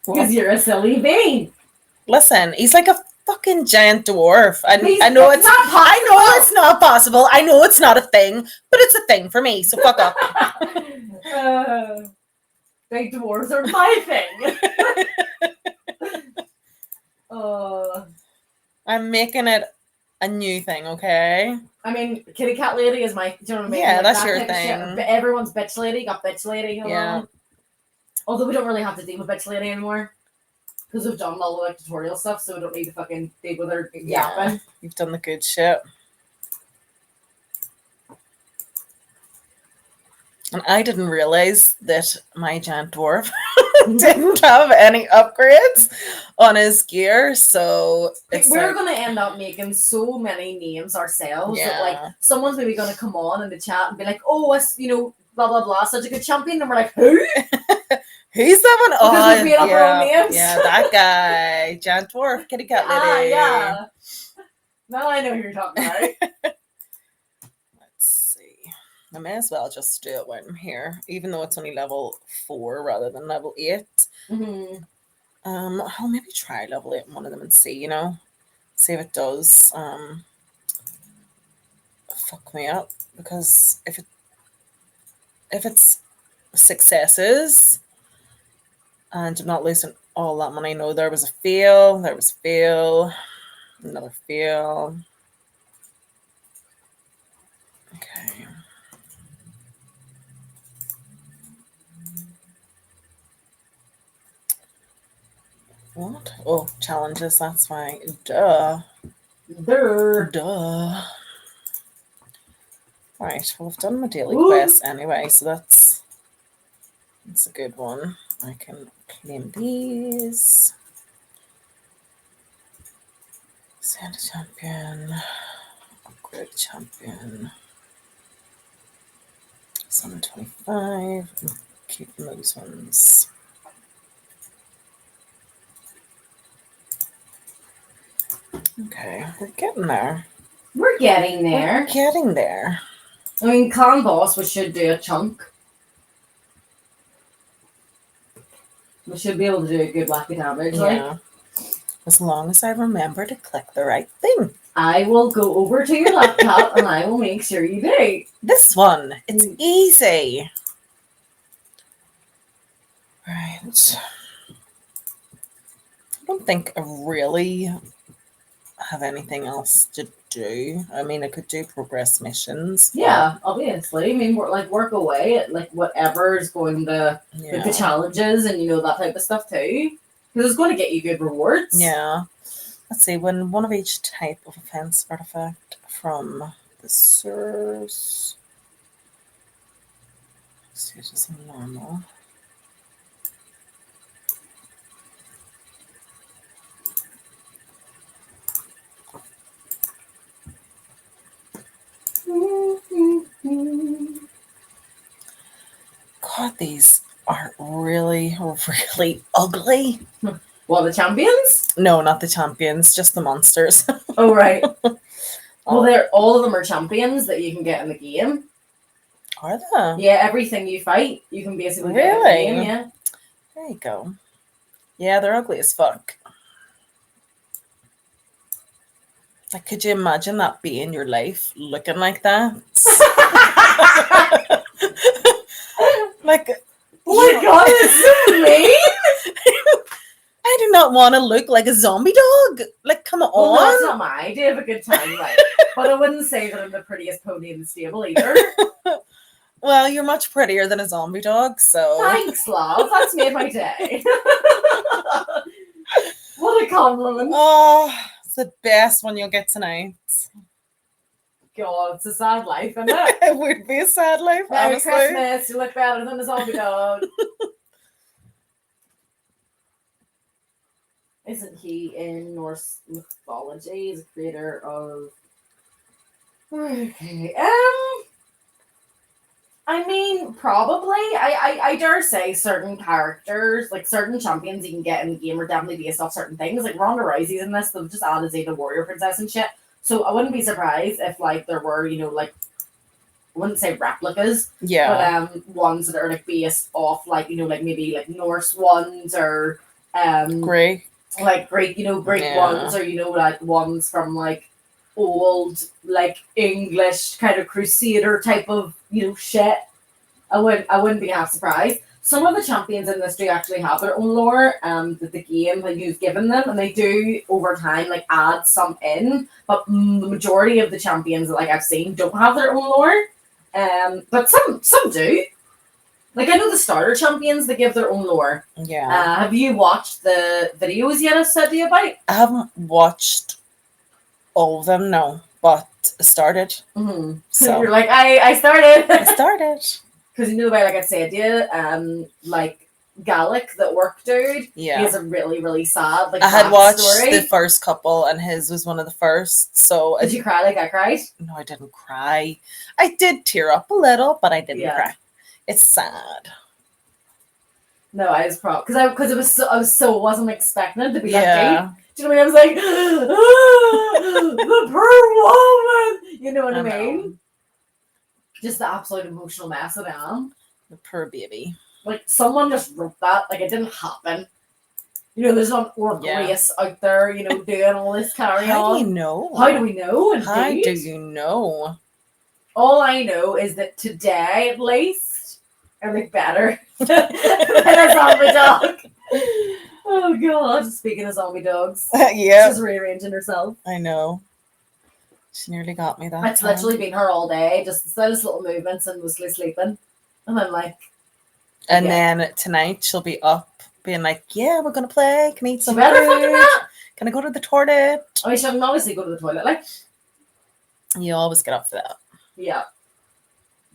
Because you're a silly bean. Listen, he's like a fucking giant dwarf. I know It's it's not possible. I know it's not possible. I know it's not a thing, but it's a thing for me. So fuck up. Big dwarves are my thing. I'm making it a new thing, okay? I mean, kitty cat lady is my. Do you know what I mean? Yeah, Like that's that your type of shit. thing. But everyone's bitch lady. Got bitch lady. Yeah. Although we don't really have to deal with bitch lady anymore because we've done all the like tutorial stuff, so we don't need to fucking deal with her yapping. You've done the good shit. And I didn't realize that my giant dwarf didn't have any upgrades on his gear, so We're gonna end up making so many names ourselves that like someone's maybe gonna come on in the chat and be like, "Oh, it's blah blah blah, such a good champion," and we're like, "Who? Who's that one?" Because we made up our own names. Yeah, that guy, giant dwarf, kitty cat lady. Yeah. Now I know who you're talking about. Let's see. I may as well just do it when I'm here, even though it's only level 4 rather than level 8. Mm-hmm. I'll maybe try level 8 in one of them and see, see if it does fuck me up. Because if it's successes and I'm not losing all that money, no, there was a fail, another fail. Okay. What? Oh, challenges, that's why. Duh. Right, well, I've done my daily quest anyway, so that's a good one. I can claim these. Send a champion. Upgrade champion. Summon 25. Keep those ones. Okay, we're getting there. We're getting there. I mean, Clan Boss, we should do a chunk. We should be able to do a good whacky damage. Yeah. As long as I remember to click the right thing. I will go over to your laptop and I will make sure you do. This one, it's easy. Right. I don't think I really have anything else to do. I mean, I could do progress missions. Yeah, obviously. I mean, work away at like whatever is going to like the challenges and that type of stuff too, because it's going to get you good rewards. Yeah. Let's see. When one of each type of offense artifact from the source. Let's see, just normal. God, these are really, really ugly. Well, the champions? No, not the champions, just the monsters. Oh, right. Well, all of them are champions that you can get in the game. Are they? Yeah, everything you fight, you can basically get in the game, yeah. There you go. Yeah, they're ugly as fuck. Like, could you imagine that being your life, looking like that? Like, Oh my god, it's so mean! I do not want to look like a zombie dog. Like, come on. Well, that's not my idea of a good time, right? But I wouldn't say that I'm the prettiest pony in the stable either. Well, you're much prettier than a zombie dog, so. Thanks, love. That's made my day. What a compliment. Oh, it's the best one you'll get tonight. God, it's a sad life, isn't it? It would be a sad life, Merry honestly. Christmas. You look better than a zombie dog. Isn't he in Norse mythology? He's a creator of. Okay. I mean, probably. I dare say certain characters, like certain champions you can get in the game, are definitely based off certain things. Like Ronda Rousey's in this, they've just added Zeta Warrior Princess and shit. So I wouldn't be surprised if like there were, like I wouldn't say replicas, Yeah. but ones that are like based off like like maybe like Norse ones or Great. like Greek Greek Yeah. ones or like ones from like old like English kind of crusader type of shit. I wouldn't be half surprised. Some of the champions in this do actually have their own lore that the game that you've given them, and they do over time like add some in. But the majority of the champions that like I've seen don't have their own lore. But some do. Like I know the starter champions that give their own lore. Yeah. Have you watched the videos yet? I've said to you about. I haven't watched all of them, no, but I started. Mm-hmm. So you're like, I started. I started. Because like I said to you, like Gallic, that work dude, Yeah. he has a really, really sad like I had watched story. the first couple and his was one of the first. So Did you cry like I cried? No, I didn't cry. I did tear up a little, but I didn't Yeah. cry. It's sad. No, I was proud because I wasn't expecting it to be that Yeah. deep. Do you know what I mean? I was like, the poor woman. You know what I mean? know. Just the absolute emotional mess that I am. The poor baby. Like someone just wrote that. Like it didn't happen. There's not or Yeah. Grace out there, doing all this carry How on. do you know? How do we know? How Indeed? do you know? All I know is that today, at least, I look better than a zombie dog. Oh god! Speaking of zombie dogs, Yeah. she's rearranging herself. I know. She nearly got me that It's time. literally been her all day, just those little movements and mostly sleeping. And I'm like, And yeah. then tonight she'll be up, being like, "Yeah, we're gonna play. Can I eat She some better fucking food? that. Can I go to the toilet?" I mean, she can obviously go to the toilet, like, You always get up for that. yeah.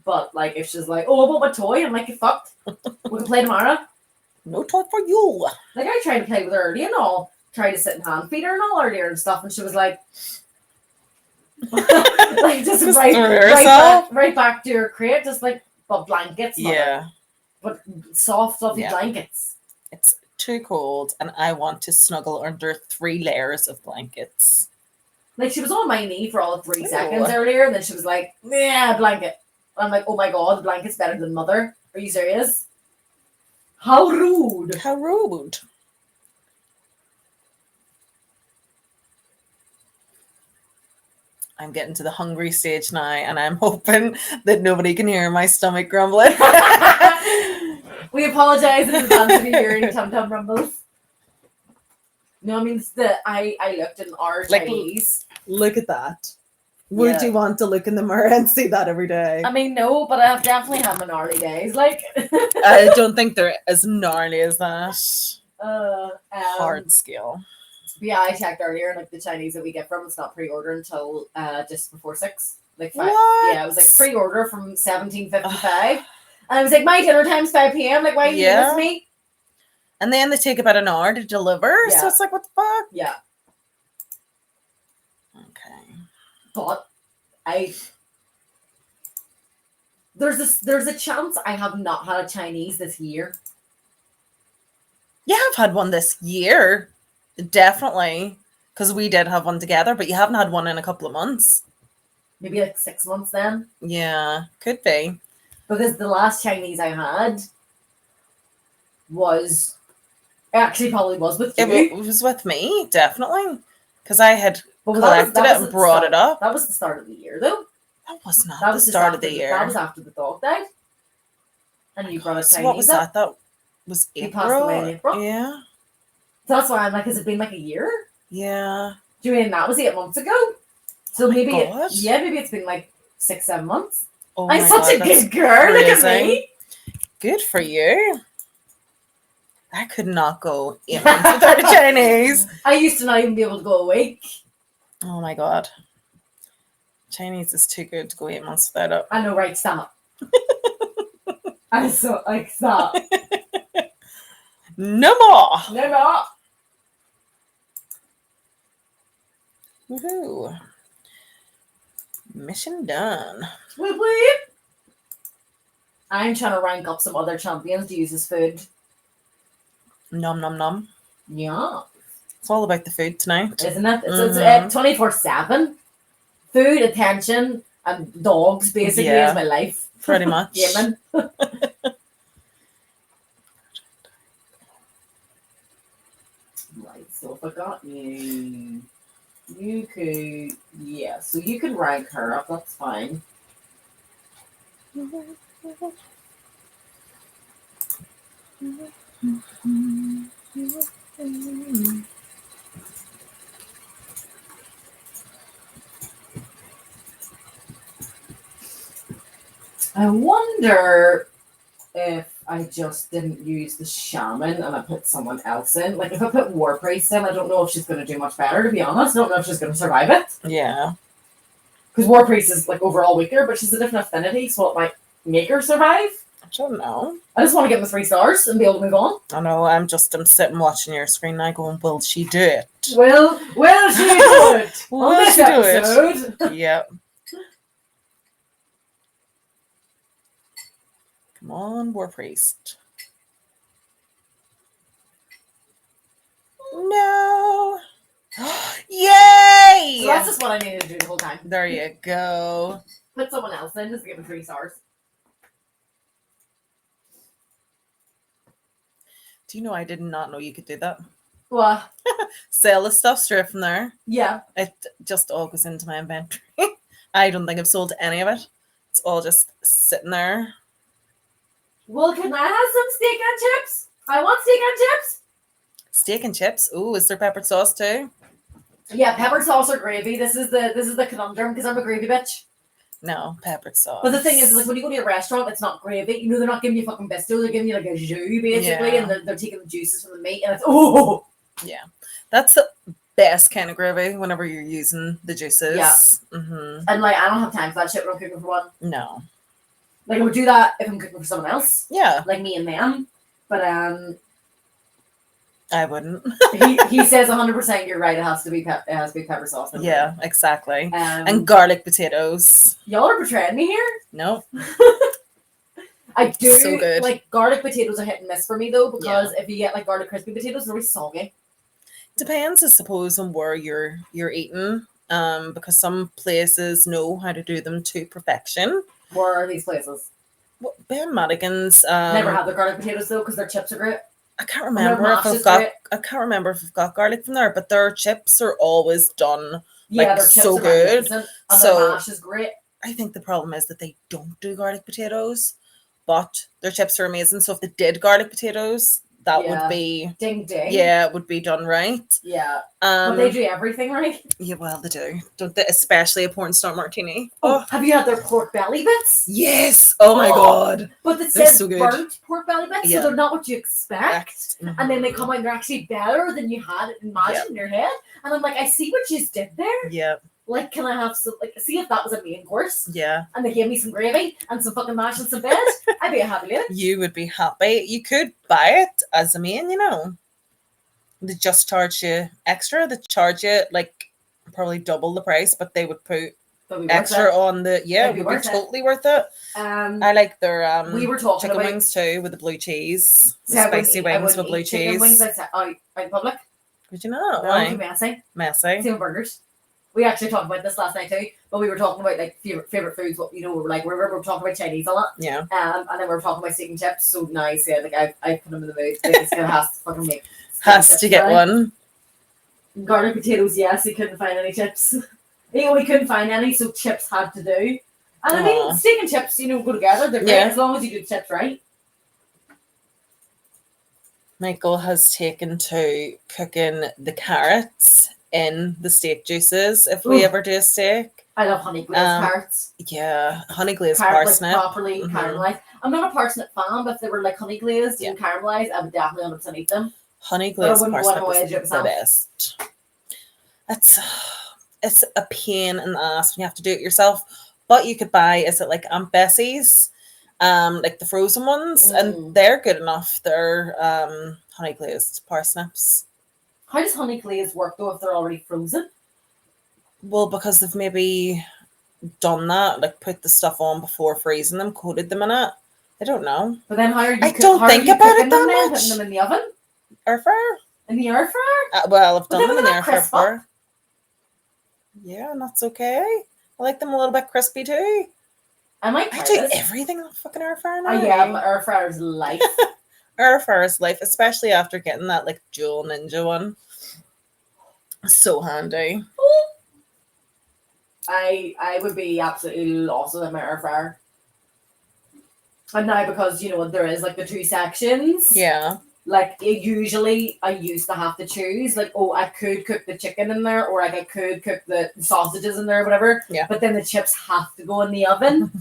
But like, if she's like, "Oh, I bought my toy," I'm like, "You fucked. We can play tomorrow." No toy for you. Like I tried to play with her earlier and all, tried to sit and hand feed her and all earlier and stuff, and she was like, like just right back to her crate, just like but blankets, Yeah. but soft, fluffy Yeah. blankets. It's too cold, and I want to snuggle under 3 layers of blankets. Like she was on my knee for all of 3 Ew. seconds earlier, and then she was like, "Yeah, blanket." I'm like, "Oh my god, the blanket's better than mother." Are you serious? How rude! How rude. I'm getting to the hungry stage now, and I'm hoping that nobody can hear my stomach grumbling. We apologize in advance if you hear any tum-tum rumbles. No, I mean, I looked in our Like, Chinese. Look at that. Would Yeah. you want to look in the mirror and see that every day? I mean, no, but I've definitely had my gnarly days. Like, I don't think they're as gnarly as that. Hard scale. Yeah, I checked earlier, and like the Chinese that we get from, it's not pre-order until just before 6. Like 5. What? Yeah, it was like pre-order from 17:55. And I was like, my dinner time's 5 p.m. Like, why are you doing this to me? And then they take about an hour to deliver. Yeah. So it's like, what the fuck? Yeah. Okay. But there's a chance I have not had a Chinese this year. Yeah, I've had one this year. Definitely. Because we did have one together, but you haven't had one in a couple of months. Maybe like 6 months then. Yeah, could be. Because the last Chinese I had was It actually probably was with you. It was with me, definitely. Because I had But collected it and brought it up. That was the start of the year, though. That was not That the was just start of after the year. That was after the dog died. And you brought a Chinese So what was that? That was He April. passed away in April. Yeah. So that's why I'm like, has it been like a year? Yeah. Do you mean that was 8 months ago? So Oh my maybe God. maybe it's been like 6-7 months. Oh I'm my such God, a that's good girl. Look at crazy. me. Good for you. I could not go 8 months without a Chinese. I used to not even be able to go a week. Oh my God. Chinese is too good to go 8 months without it. I know, right? Stop. I'm so like, stop. No more. Never. Woohoo. Mission done. Weep, weep. I'm trying to rank up some other champions to use as food. Nom nom nom. Yeah. It's all about the food tonight. Isn't it? It's 24/7. Food, attention, and dogs basically is my life. Pretty much. Gaming. Right, so if I got you could, yeah, so you can rank her up, that's fine. I wonder if I just didn't use the shaman and I put someone else in. Like if I put war priest in, I don't know if she's going to do much better, to be honest. I don't know if she's going to survive it. Yeah. Because war priest is like overall weaker, but she's a different affinity, so it might make her survive. I don't know. I just want to get the 3 stars and be able to move on. I know, I'm sitting watching your screen now going, will she do it? Will she do it? Will she do it? Yep. Come on, War Priest. No. Yay! So that's just what I needed to do the whole time. There you go. Put someone else in, just give them 3 stars. Do you know I did not know you could do that? What? Sell the stuff straight from there. Yeah. It just all goes into my inventory. I don't think I've sold any of it. It's all just sitting there. Well, can I have some steak and chips? I want steak and chips. Steak and chips. Ooh, is there peppered sauce too? Yeah, pepper sauce or gravy. This is the conundrum because I'm a gravy bitch. No, peppered sauce. But the thing is, like when you go to a restaurant, it's not gravy. You know, they're not giving you fucking pesto. They're giving you like a jus basically, Yeah. and they're taking the juices from the meat, and it's oh. Yeah, that's the best kind of gravy whenever you're using the juices. Yeah. Mm-hmm. And like I don't have time for that shit when I'm cooking for one. No. Like I would do that if I'm cooking for someone else. Yeah. Like me and them. But I wouldn't. he says 100%. You're right. It has to be pepper sauce. Yeah, exactly. And And garlic potatoes. y'all are betraying me here. No. I do So good. like garlic potatoes are hit and miss for me though, because if you get like garlic crispy potatoes, they're always soggy. Depends, I suppose, on where you're eating. Because some places know how to do them to perfection. Where are these places? Well, Ben Madigan's. Never have the garlic potatoes though, because their chips are great. I can't remember if I've got. I can't remember if I've got garlic from there, but their chips are always done. Yeah, like, their chips so are good. magnificent, and So- their mash is great. I think the problem is that they don't do garlic potatoes, but their chips are amazing. So if they did garlic potatoes, that Yeah. would be Ding ding. yeah, it would be done right. Yeah. But they do everything right. Yeah, well, they do, don't they? Especially a porn star martini. Oh, have you had their pork belly bits? Yes! Oh my god! But it They're says so good. burnt pork belly bits, Yeah. so they're not what you expect. And then they come out and they're actually better than you had imagined in your head. And I'm like, I see what you did there. Yeah, Like, can I have some, like, see if that was a main course? yeah. And they gave me some gravy and some fucking mash and some veg. I'd be a happy lady. You would be happy. You could buy it as a main, you know. They just charge you extra. They charge you like probably double the price, but they would put That'd be worth extra it. on the It'd be it would worth be it. totally worth it. I like their We were talking chicken about wings too with the blue cheese. The See, I spicy wouldn't wings with eat blue chicken cheese. wings out in public. Would you know? No, Why? too messy. Messy. Same with burgers. we actually talked about this last night too, but we were talking about like favorite foods. What we were like, we were talking about Chinese a lot. Yeah. And then we were talking about steak and chips. So now I said like I put them in the mood. Like, it's gonna have to fucking make. Has to get one. Garlic potatoes, yes. He couldn't find any chips. We couldn't find any, so chips had to do. And I mean, steak and chips, go together. They're great as long as you do the chips right. Michael has taken to cooking the carrots in the steak juices if we ever do a steak. I love honey glazed carrots. Yeah, honey glazed parsnip. Like properly caramelized. I'm not a parsnip fan, but if they were like honey glazed and caramelized, I would definitely 100% eat them. Honey glazed parsnip is the best. It's a pain in the ass when you have to do it yourself. But you could buy, is it like Aunt Bessie's? Like the frozen ones, and they're good enough. They're honey glazed parsnips. How does honey glaze work though if they're already frozen? Well, because they've maybe done that, like put the stuff on before freezing them, coated them in it. I don't know. But then how are you? I don't think about it that much. Putting them in the oven? Air fryer? In the air fryer? Well, I've done them in the air fryer before. Yeah, and that's okay. I like them a little bit crispy too. I do everything in the fucking air fryer now. Yeah, but air fryer's life. Air fryer's life, especially after getting that like Jewel Ninja one. So handy. I would be absolutely lost with my air fryer. And now because there is like the two sections. Yeah. Like usually I used to have to choose like, I could cook the chicken in there or like I could cook the sausages in there or whatever. Yeah. But then the chips have to go in the oven.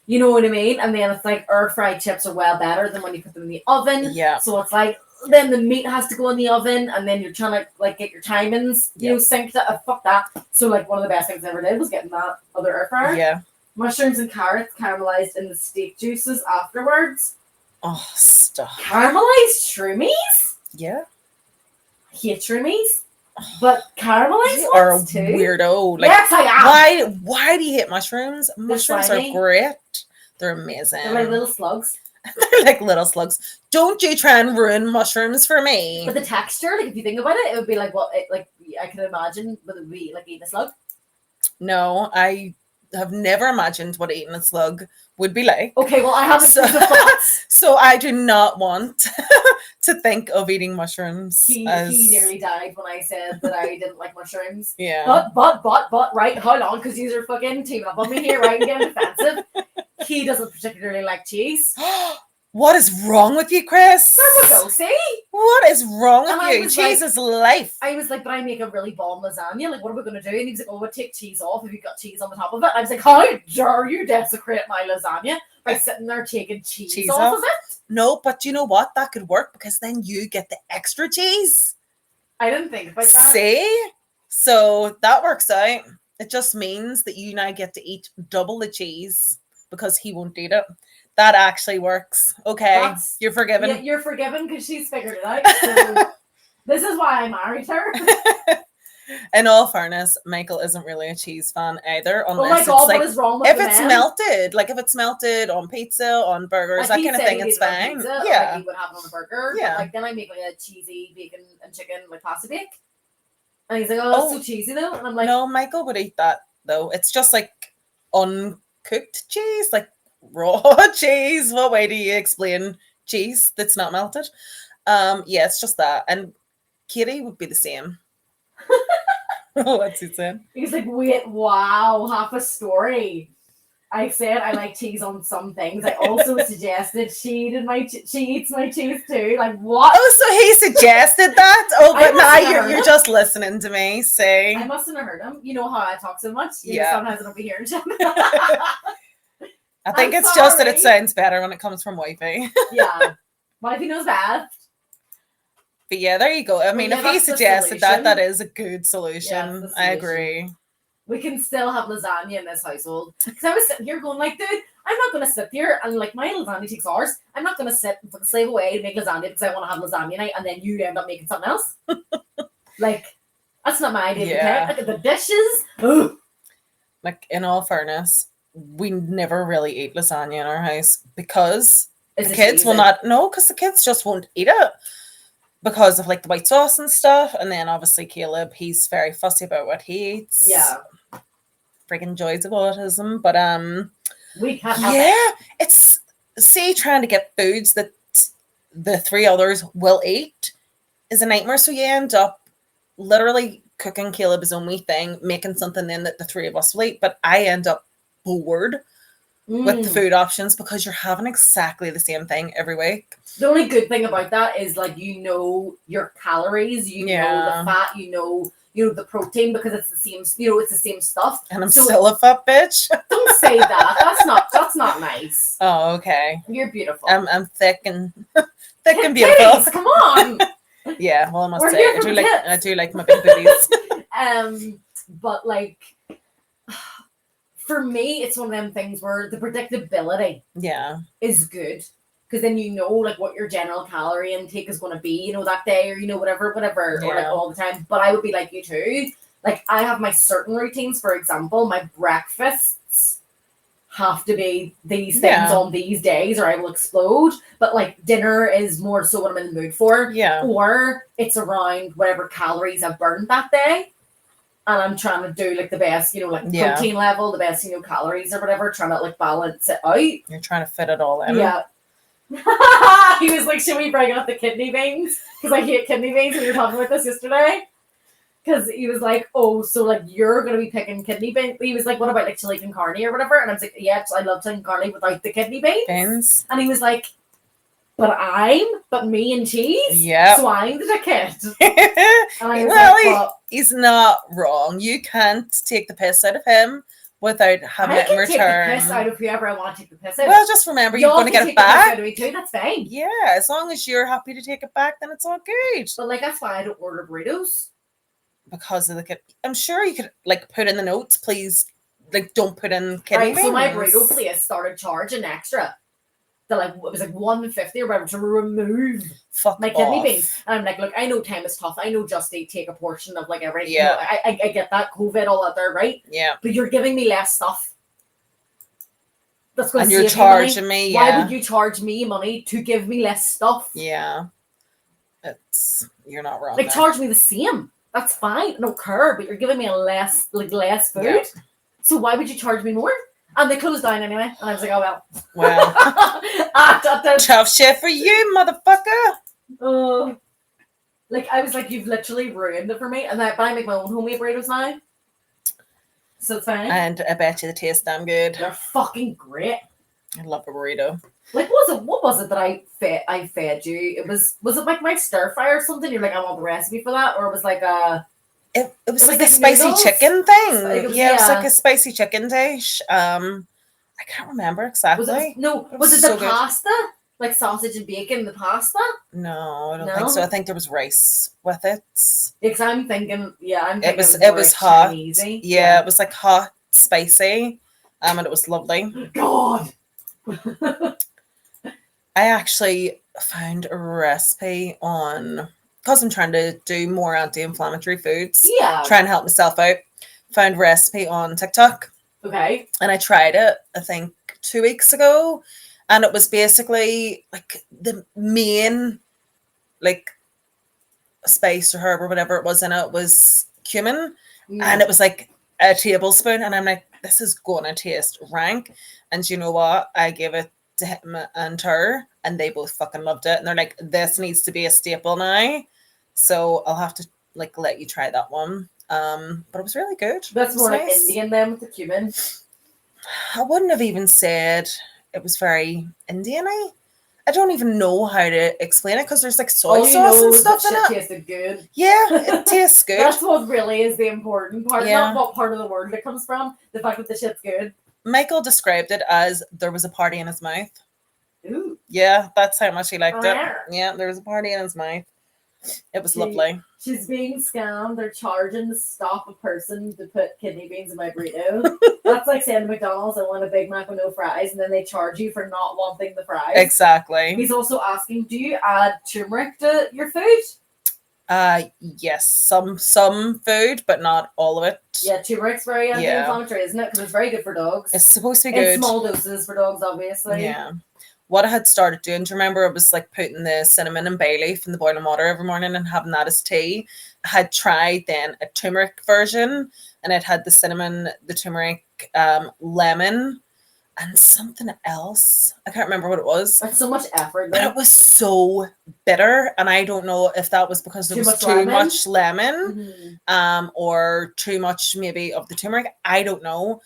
You know what I mean? And then it's like air fried chips are well better than when you put them in the oven. Yeah. So it's like then the meat has to go in the oven and then you're trying to like get your timings, synced up. Fuck that. So like one of the best things I ever did was getting that other air fryer. Yeah. Mushrooms and carrots caramelized in the steak juices afterwards. Oh, stop. Caramelized shroomies? Yeah. I hate shroomies. But caramelized You are a ones too. Weirdo. Like, yes, I am. Why do you hate mushrooms? Mushrooms are great. They're amazing. They're like little slugs. They're like little slugs. Don't you try and ruin mushrooms for me. But the texture, like if you think about it, it would be like I can imagine, but it would be like eating a slug. No, I have never imagined what eating a slug would be like. Okay, well I haven't. So I do not want to think of eating mushrooms. He nearly died when I said that I didn't like mushrooms. Yeah. But right, how long? Because these are fucking teaming up on me here, right? And getting defensive. He doesn't particularly like cheese. What is wrong with you, Chris? There we go, see? What is wrong with you? Cheese is life. I was like, but I make a really bomb lasagna. Like, what are we going to do? And he was like, we'll take cheese off if you've got cheese on the top of it. I was like, how dare you desecrate my lasagna by sitting there taking cheese off of it? No, but you know what? That could work because then you get the extra cheese. I didn't think about that. See? So that works out. It just means that you now get to eat double the cheese because he won't eat it. That actually works. Okay. You're forgiven. Yeah, you're forgiven because she's figured it out. So this is why I married her. In all fairness, Michael isn't really a cheese fan either. Unless oh my God, it's like, what is wrong with if it's melted, like if it's melted on pizza, on burgers, that kind of thing, it's fine. Pizza, yeah. Like he would have it on a burger. Yeah. But like then I make like a cheesy bacon and chicken like pasta bake. And he's like, oh, it's so cheesy though. And I'm like, no, Michael would eat that though. It's just like uncooked cheese, like raw cheese. What way do you explain cheese that's not melted? Yeah, it's just that. And Katie would be the same. What's he saying? He's like, wait, wow, half a story. I said I like cheese on some things. I also suggested she eats my cheese too. Like what? Oh, so he suggested that? Oh, but now you're just listening to me say. I mustn't have heard him. You know how I talk so much. Sometimes I don't be hearing shit. I think it's just that it sounds better when it comes from wifey. Yeah. Wifey knows best. But yeah, there you go. I mean, if he suggested that is a good solution. Yes, I agree. We can still have lasagna in this household. Because I was sitting here going like, dude, I'm not going to sit here and like my lasagna takes hours. I'm not going to sit and slave away to make lasagna because I want to have lasagna night and then you end up making something else. Like, that's not my idea. Yeah. Look at the dishes. Ugh. Like, in all fairness, we never really eat lasagna in our house because the kids will not. No, because the kids just won't eat it. because of like the white sauce and stuff. And then obviously Caleb, he's very fussy about what he eats. Yeah. Freaking joys of autism. But We can't have yeah, it. it's trying to get foods that the three others will eat is a nightmare. So you end up literally cooking Caleb his own wee thing, making something then that the three of us will eat, but I end up bored with the food options because you're having exactly the same thing every week. The only good thing about that is like you know your calories, you know the fat, you know the protein because it's the same, it's the same stuff. And I'm still a fat bitch. Don't say that. That's not nice. Oh, okay. You're beautiful. I'm thick and and beautiful. Titties, come on. Yeah, well, I must We're say here I do like my big booties. But like for me, it's one of them things where the predictability is good. Because then you know like what your general calorie intake is going to be, that day or whatever, or like all the time. But I would be like you too. Like I have my certain routines. For example, my breakfasts have to be these things on these days, or I will explode. But like dinner is more so what I'm in the mood for. Yeah. Or it's around whatever calories I've burned that day. And I'm trying to do like the best, like protein level, the best, calories or whatever, trying to like balance it out. You're trying to fit it all in. Yeah. He was like, should we bring up the kidney beans? Because I hate kidney beans. We were talking about this yesterday. Because he was like, oh, so like you're going to be picking kidney beans. He was like, what about like chili con carne or whatever? And I was like, yeah, I love chili con carne without the kidney beans. And he was like, but me and cheese? Yeah. So I'm the dickhead. And I was he's not wrong. You can't take the piss out of him without having it in return. I can take the piss out of whoever I want to take the piss out of. Well, just remember, you're going to get it back. Me too, that's fine. Yeah, as long as you're happy to take it back, then it's all good. But like that's why I don't order burritos. Because of the I'm sure you could like put in the notes, please. Like, don't put in kidney beans. So my burrito place started charging extra. It was like $1.50 or whatever to remove my kidney beans. And I'm like, look, I know time is tough. I know Just Eat take a portion of like everything. Yeah. I get that COVID all out there, right? Yeah. But you're giving me less stuff. That's going to save you're charging me. Yeah. Why would you charge me money to give me less stuff? Yeah. You're not wrong. Like charge me the same. That's fine. I don't care. But you're giving me less food. Yeah. So why would you charge me more? And they closed down anyway. And I was like, oh, well. Tough shit for you, motherfucker. Like, I was like, you've literally ruined it for me. But I make my own homemade burritos now. So it's fine. And I bet you they taste damn good. They're fucking great. I love a burrito. Like, what was it that I fed you? Was it like my stir fry or something? You're like, I want the recipe for that? Or it was like a... It was like a spicy noodles? Chicken thing. It was like a spicy chicken dish. I can't remember exactly. Was it the pasta? Like sausage and bacon in the pasta? No, I don't think so. I think there was rice with it. Because I'm thinking, it was hot. Chinese-y. Yeah, it was like hot, spicy, and it was lovely. God! I actually found a recipe on... Because I'm trying to do more anti-inflammatory foods. Yeah. Try and help myself out. Found a recipe on TikTok. Okay. And I tried it, I think, 2 weeks ago. And it was basically like the main like spice or herb or whatever it was in it was cumin. Mm. And it was like a tablespoon. And I'm like, this is going to taste rank. And you know what? I gave it to him and her. And they both fucking loved it. And they're like, this needs to be a staple now. So I'll have to like let you try that one. But it was really good. That's more nice. Like Indian then with the cumin. I wouldn't have even said it was very Indian-y. I don't even know how to explain it because there's like soy sauce and stuff in it. It tasted good. Yeah, it tastes good. That's what really is the important part. Yeah. Not what part of the word it comes from. The fact that the shit's good. Michael described it as there was a party in his mouth. Ooh. Yeah, that's how much he liked it. Yeah, there was a party in his mouth. It was lovely. She's being scammed. They're charging to stop a person to put kidney beans in my burrito. That's like saying to McDonald's, I want a Big Mac with no fries, and then they charge you for not wanting the fries. Exactly. He's also asking, do you add turmeric to your food? Yes, some food, but not all of it. Yeah, turmeric's very anti-inflammatory, isn't it? Because it's very good for dogs. It's supposed to be good. In small doses for dogs, obviously. Yeah. what I had started doing, do you remember, it was like putting the cinnamon and bay leaf in the boiling water every morning and having that as tea. I had tried then a turmeric version, and it had the cinnamon, the turmeric, lemon, and something else. I can't remember what it was. That's so much effort, But though. it was so bitter, and I don't know if that was because there was too much lemon, or too much maybe of the turmeric. I don't know,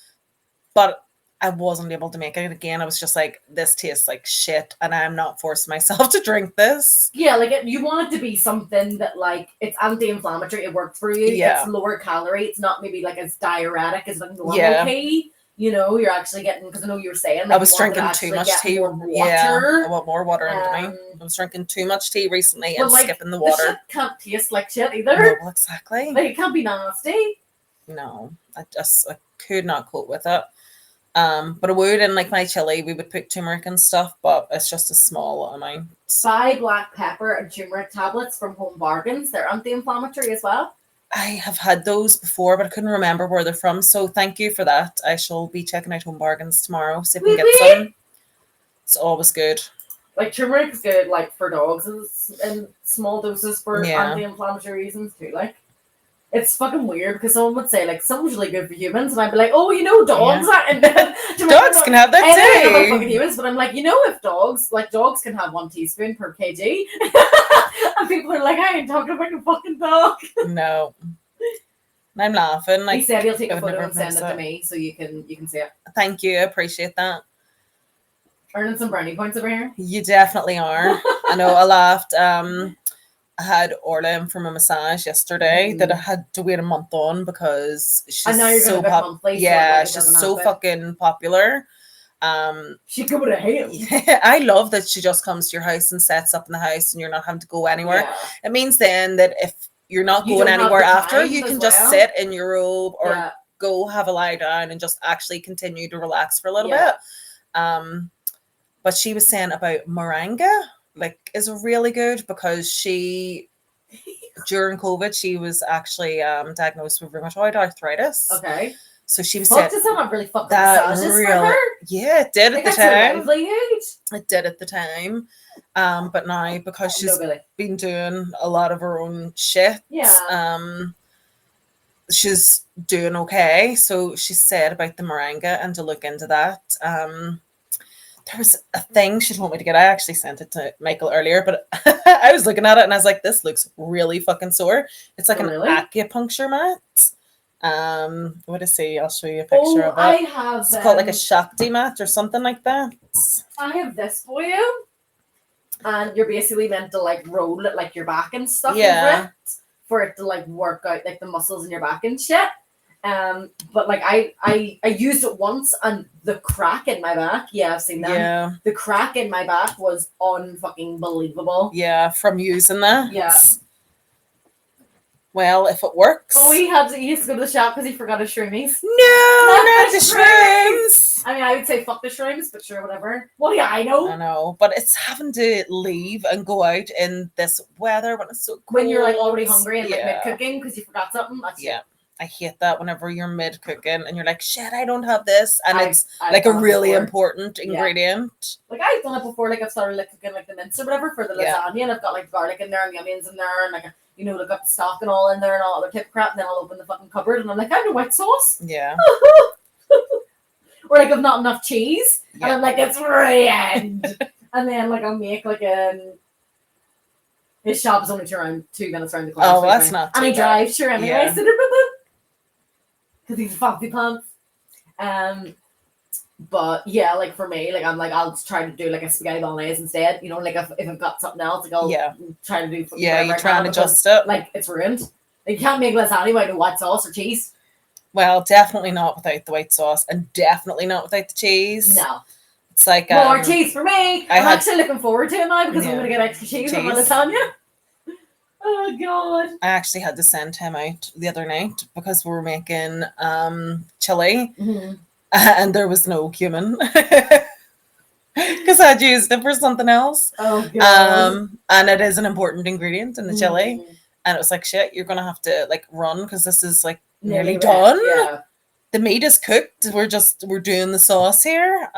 but I wasn't able to make it again. I was just like, this tastes like shit, and I'm not forcing myself to drink this. Yeah, like you want it to be something that like it's anti-inflammatory. It worked for you. Yeah. It's lower calorie. It's not maybe like as diuretic as like normal Yeah. tea. You know, you're actually getting, because I know you were saying like, I was drinking too much tea. More water. Yeah, I want more water into me. I was drinking too much tea recently and like, skipping the water. The shit can't taste like shit either. No, well, exactly. Like it can't be nasty. No, I could not cope with it. But I would, in like my chili, we would put turmeric and stuff, but it's just a small amount. Buy black pepper and turmeric tablets from Home Bargains. They're anti-inflammatory as well. I have had those before, but I couldn't remember where they're from. So thank you for that. I shall be checking out Home Bargains tomorrow, see if we can get some. It's always good. Like turmeric is good, like for dogs in small doses for anti-inflammatory reasons too. Like it's fucking weird because someone would say like something's really good for humans, and I'd be like, oh, you know, dogs and then dogs can have that too. Like fucking humans, but I'm like, you know, if dogs can have 1 teaspoon per kg, and people are like, I ain't talking about a fucking dog. No, I'm laughing. Like he said he'll take a photo and send it to me so you can see it. Thank you, I appreciate that. Earning some brownie points over here. You definitely are. I know. I laughed. I had Orla in for my massage yesterday that I had to wait a month on because she's so popular. Yeah, she's so fucking popular. She could with a hand. I love that she just comes to your house and sets up in the house and you're not having to go anywhere. Yeah. It means then that if you're not going anywhere after, you can just sit in your robe or go have a lie down and just actually continue to relax for a little bit. But she was saying about moringa, like, is really good because she, during COVID, she was actually diagnosed with rheumatoid arthritis. Okay. So she was saying does that not really fuck that massages for her? Yeah, it did at the time. It did at the time. But now because she's been doing a lot of her own shit, she's doing okay. So she said about the moringa and to look into that. There was a thing she told me to get. I actually sent it to Michael earlier, but I was looking at it and I was like, this looks really fucking sore. It's like an acupuncture mat. What is it? I'll show you a picture of it. It's called like a Shakti mat or something like that. I have this for you. And you're basically meant to like roll it like your back and stuff over it for it to like work out like the muscles in your back and shit. But like I used it once and the crack in my back, I've seen that. Yeah. The crack in my back was unfucking believable. Yeah, from using that. Yeah. Well, if it works. Oh, he used to go to the shop because he forgot his shroomies. No, not the shrooms. I mean, I would say fuck the shrooms, but sure, whatever. Well, yeah, I know. I know, but it's having to leave and go out in this weather when it's so cold. When you're like already hungry and like mid-cooking because you forgot something. That's I hate that whenever you're mid-cooking and you're like, shit, I don't have this. And it's like a really important ingredient. Like I've done it before, like I've started like cooking like the mince or whatever for the lasagna and I've got like garlic in there and onions in there and like, you know, like got the stock and all in there and all other type of crap and then I'll open the fucking cupboard and I'm like, I have no white sauce. Yeah. Or like I've not enough cheese and I'm like, it's grand. And then like I'll make like his shop is only 2 minutes around the corner. Oh, that's not too And he drives, sure, anyway. Yeah. Because he's a fancy pants. But yeah, like for me, like I'm like I'll try to do like a spaghetti bolognese instead. You know, like if I've got something else, like I'll try to do. You try and adjust it. Like it's ruined. Like, you can't make lasagna without white sauce or cheese. Well, definitely not without the white sauce, and definitely not without the cheese. No. It's like more cheese for me. I'm actually looking forward to it now because I'm going to get extra cheese on my lasagna. Oh God! I actually had to send him out the other night because we were making chili, and there was no cumin because I'd used it for something else. Oh God! And it is an important ingredient in the chili, and it was like, shit, you're gonna have to like run because this is like nearly done. Yeah. The meat is cooked. We're doing the sauce here.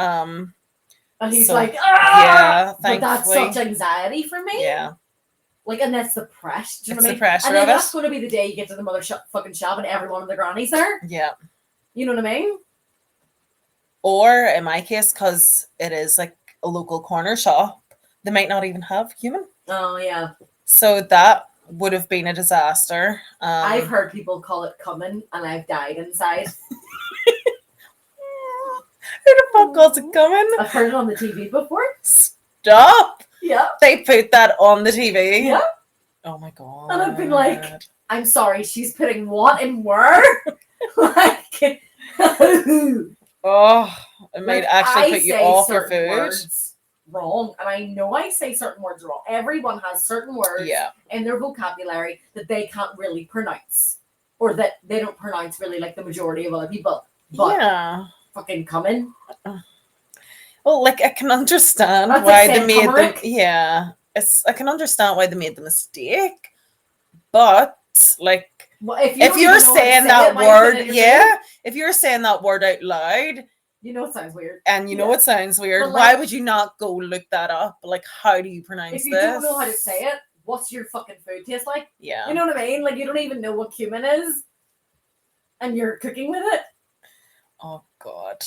And he's So, like, ah! yeah, But that's thankfully. such anxiety for me. Yeah. Like, and that's the pressure. Do you know It's what I the mean? pressure And then of that's it. going to be the day you get to the mother fucking shop and everyone and the granny's there. Yeah. You know what I mean? Or in my case, because it is like a local corner shop, they might not even have human. Oh, yeah. So that would have been a disaster. I've heard people call it coming, and I've died inside. Who the fuck calls it coming? I've heard it on the TV before. Stop! Yeah. They put that on the TV. Yeah. Oh my god. And I've been like, I'm sorry, she's putting what in where? Like, oh, it might like, actually I put you say off your certain food. words wrong, and I know I say certain words wrong. Everyone has certain words Yeah. in their vocabulary that they can't really pronounce, or that they don't pronounce really like the majority of other people. But Yeah. fucking coming. Well, like I can understand That's why like they made them. turmeric. Yeah, I can understand why they made the mistake, but like Well, if if you you're saying that word, yeah, if you're saying that word out loud, you know it sounds weird, and you know it sounds weird, But, why like, would you not go look that up? Like, how do you pronounce if you this? don't know how to say it, what's your fucking food taste like? Yeah. You know what I mean? Like, you don't even know what cumin is, and you're cooking with it. Oh God.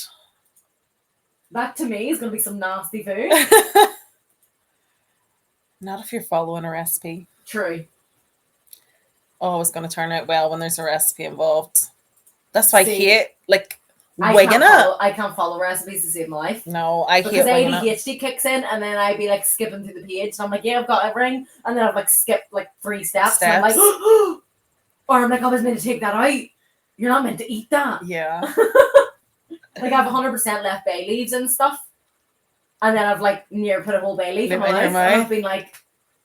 That to me is going to be some nasty food. Not if you're following a recipe. True. Oh, it's going to turn out well when there's a recipe involved. That's why I See, hate like wigging it. I can't follow recipes to save my life. No, I Because hate winging it. ADHD kicks in, and then I'd be like skipping through the page, and I'm like, yeah, I've got everything, and then I've like skipped like 3 steps. And I'm like, or I'm like, I was meant to take that out. You're not meant to eat that. Yeah. Like, I've 100% left bay leaves and stuff, and then I've like near put a whole bay leaf in my mouth, and I've been like,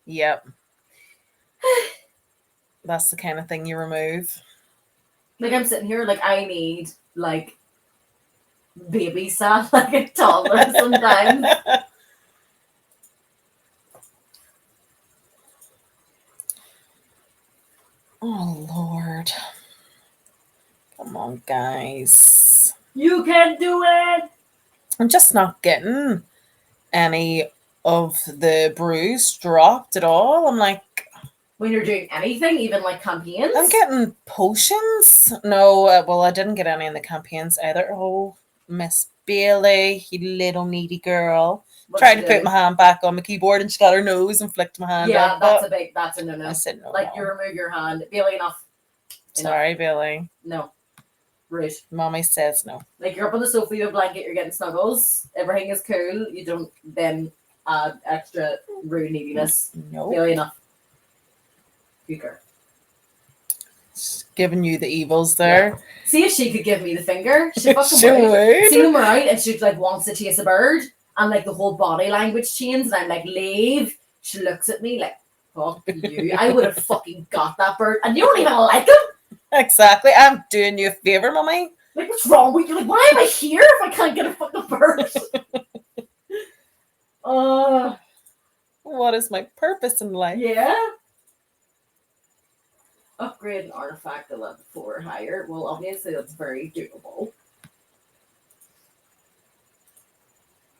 yep. That's the kind of thing you remove. Like, I'm sitting here, like, I need like baby sat like a toddler sometimes. Oh Lord. Come on, guys. You can do it. I'm just not getting any of the brews dropped at all. I'm like, When you're doing anything, even like campaigns. I'm getting potions. No, well, I didn't get any in the campaigns either. Oh, Miss Bailey, you little needy girl. Tried to put my hand back on the keyboard, and she got her nose and flicked my hand up. That's a no-no. I said no. Like, you remove your hand. Bailey, enough. Sorry, Bailey. No. Rude. Mommy says no. Like, you're up on the sofa, you have a blanket, you're getting snuggles. Everything is cool. You don't then add extra rude neediness. No. Bailey, enough. Fuker. Giving you the evils there. Yeah. See if she could give me the finger. She fucking She would. See when we're out and she like wants to chase a bird, and like the whole body language changes, and I'm like, leave. She looks at me like, fuck you. I would have fucking got that bird, and you don't even like him. Exactly. I'm doing you a favor, Mommy. Like, what's wrong with you? Like, why am I here if I can't get a fucking bird? What is my purpose in life? Yeah. Upgrade an artifact to level 4 or higher. Well, obviously that's very doable.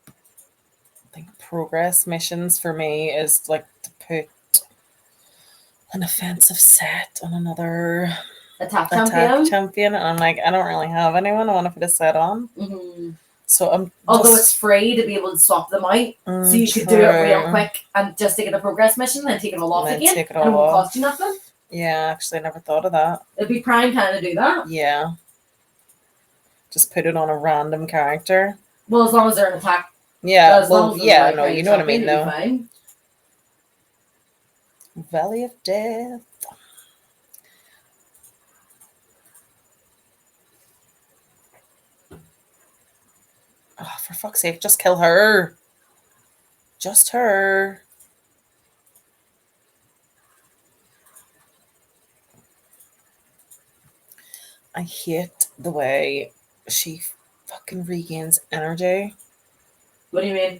I think progress missions for me is like to put an offensive set on another attack champion, and I'm like, I don't really have anyone I want to put a set on. Mm-hmm. So I'm although it's free to be able to swap them out, so you could do it real quick and just take a progress mission and then take it all off again. Take it and it won't off. cost you nothing. Yeah, actually, I never thought of that. It'd be prime time to do that. Yeah. Just put it on a random character. Well, as long as they're an attack. Yeah, well, yeah, no, you know what I mean, though. Fine. Valley of Death. Oh, for fuck's sake, just kill her. Just her. I hate the way she fucking regains energy. What do you mean?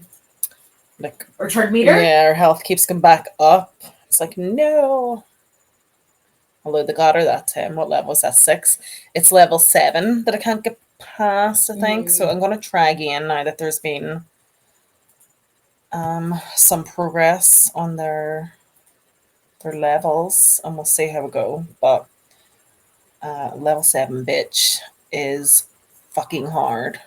Like, return meter? Yeah, her health keeps going back up. It's like, no. Although they got her that time. What level was that? 6? It's level 7 that I can't get past, I think. So I'm going to try again now that there's been some progress on their levels, and we'll see how we go. But level 7 bitch is fucking hard.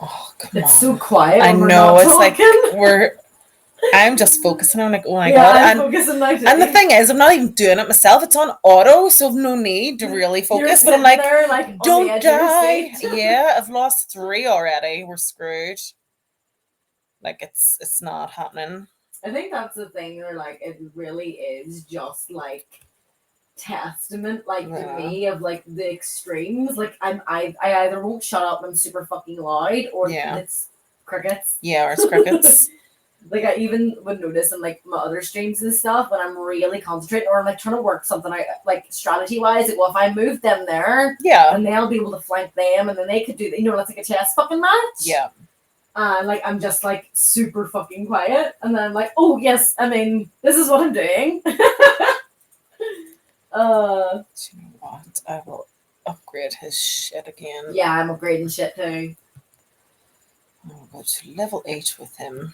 Oh, come It's on. so quiet. I when we're know, not it's like talking. I'm just focusing on like, oh my Yeah, god. I'm focusing now too. And the thing is, I'm not even doing it myself. It's on auto, so I've no need to really You're focus. But I'm sitting like, there, like, on the don't edge of your die. seat. Yeah, I've lost 3 already. We're screwed. Like it's not happening. I think that's the thing. Where like it really is just like testament, like to Yeah. me, of like the extremes. Like I either won't shut up and I'm super fucking loud, or Yeah. it's crickets. Yeah, or it's crickets. Like I even would notice in like my other streams and stuff when I'm really concentrating or I'm like trying to work something out, like strategy wise. Like, well, if I move them there, Yeah. and they'll be able to flank them, and then they could do, you know, it's like a chess fucking match. Yeah. And like I'm just like super fucking quiet, and then I'm like, oh yes, I mean, this is what I'm doing. Do you know what? I will upgrade his shit again. Yeah, I'm upgrading shit too. I'll go to level 8 with him.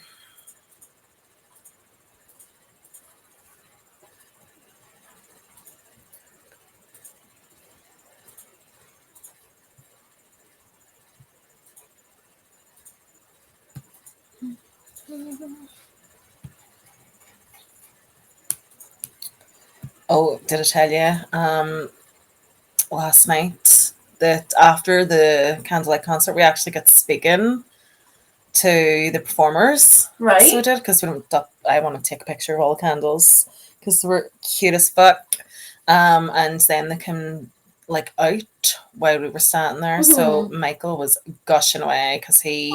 Oh, did I tell you last night that after the candlelight concert we actually got speaking to the performers? Right. So we did, because I want to take a picture of all the candles because they were cute as fuck. And then they came like out while we were standing there. So Michael was gushing away because they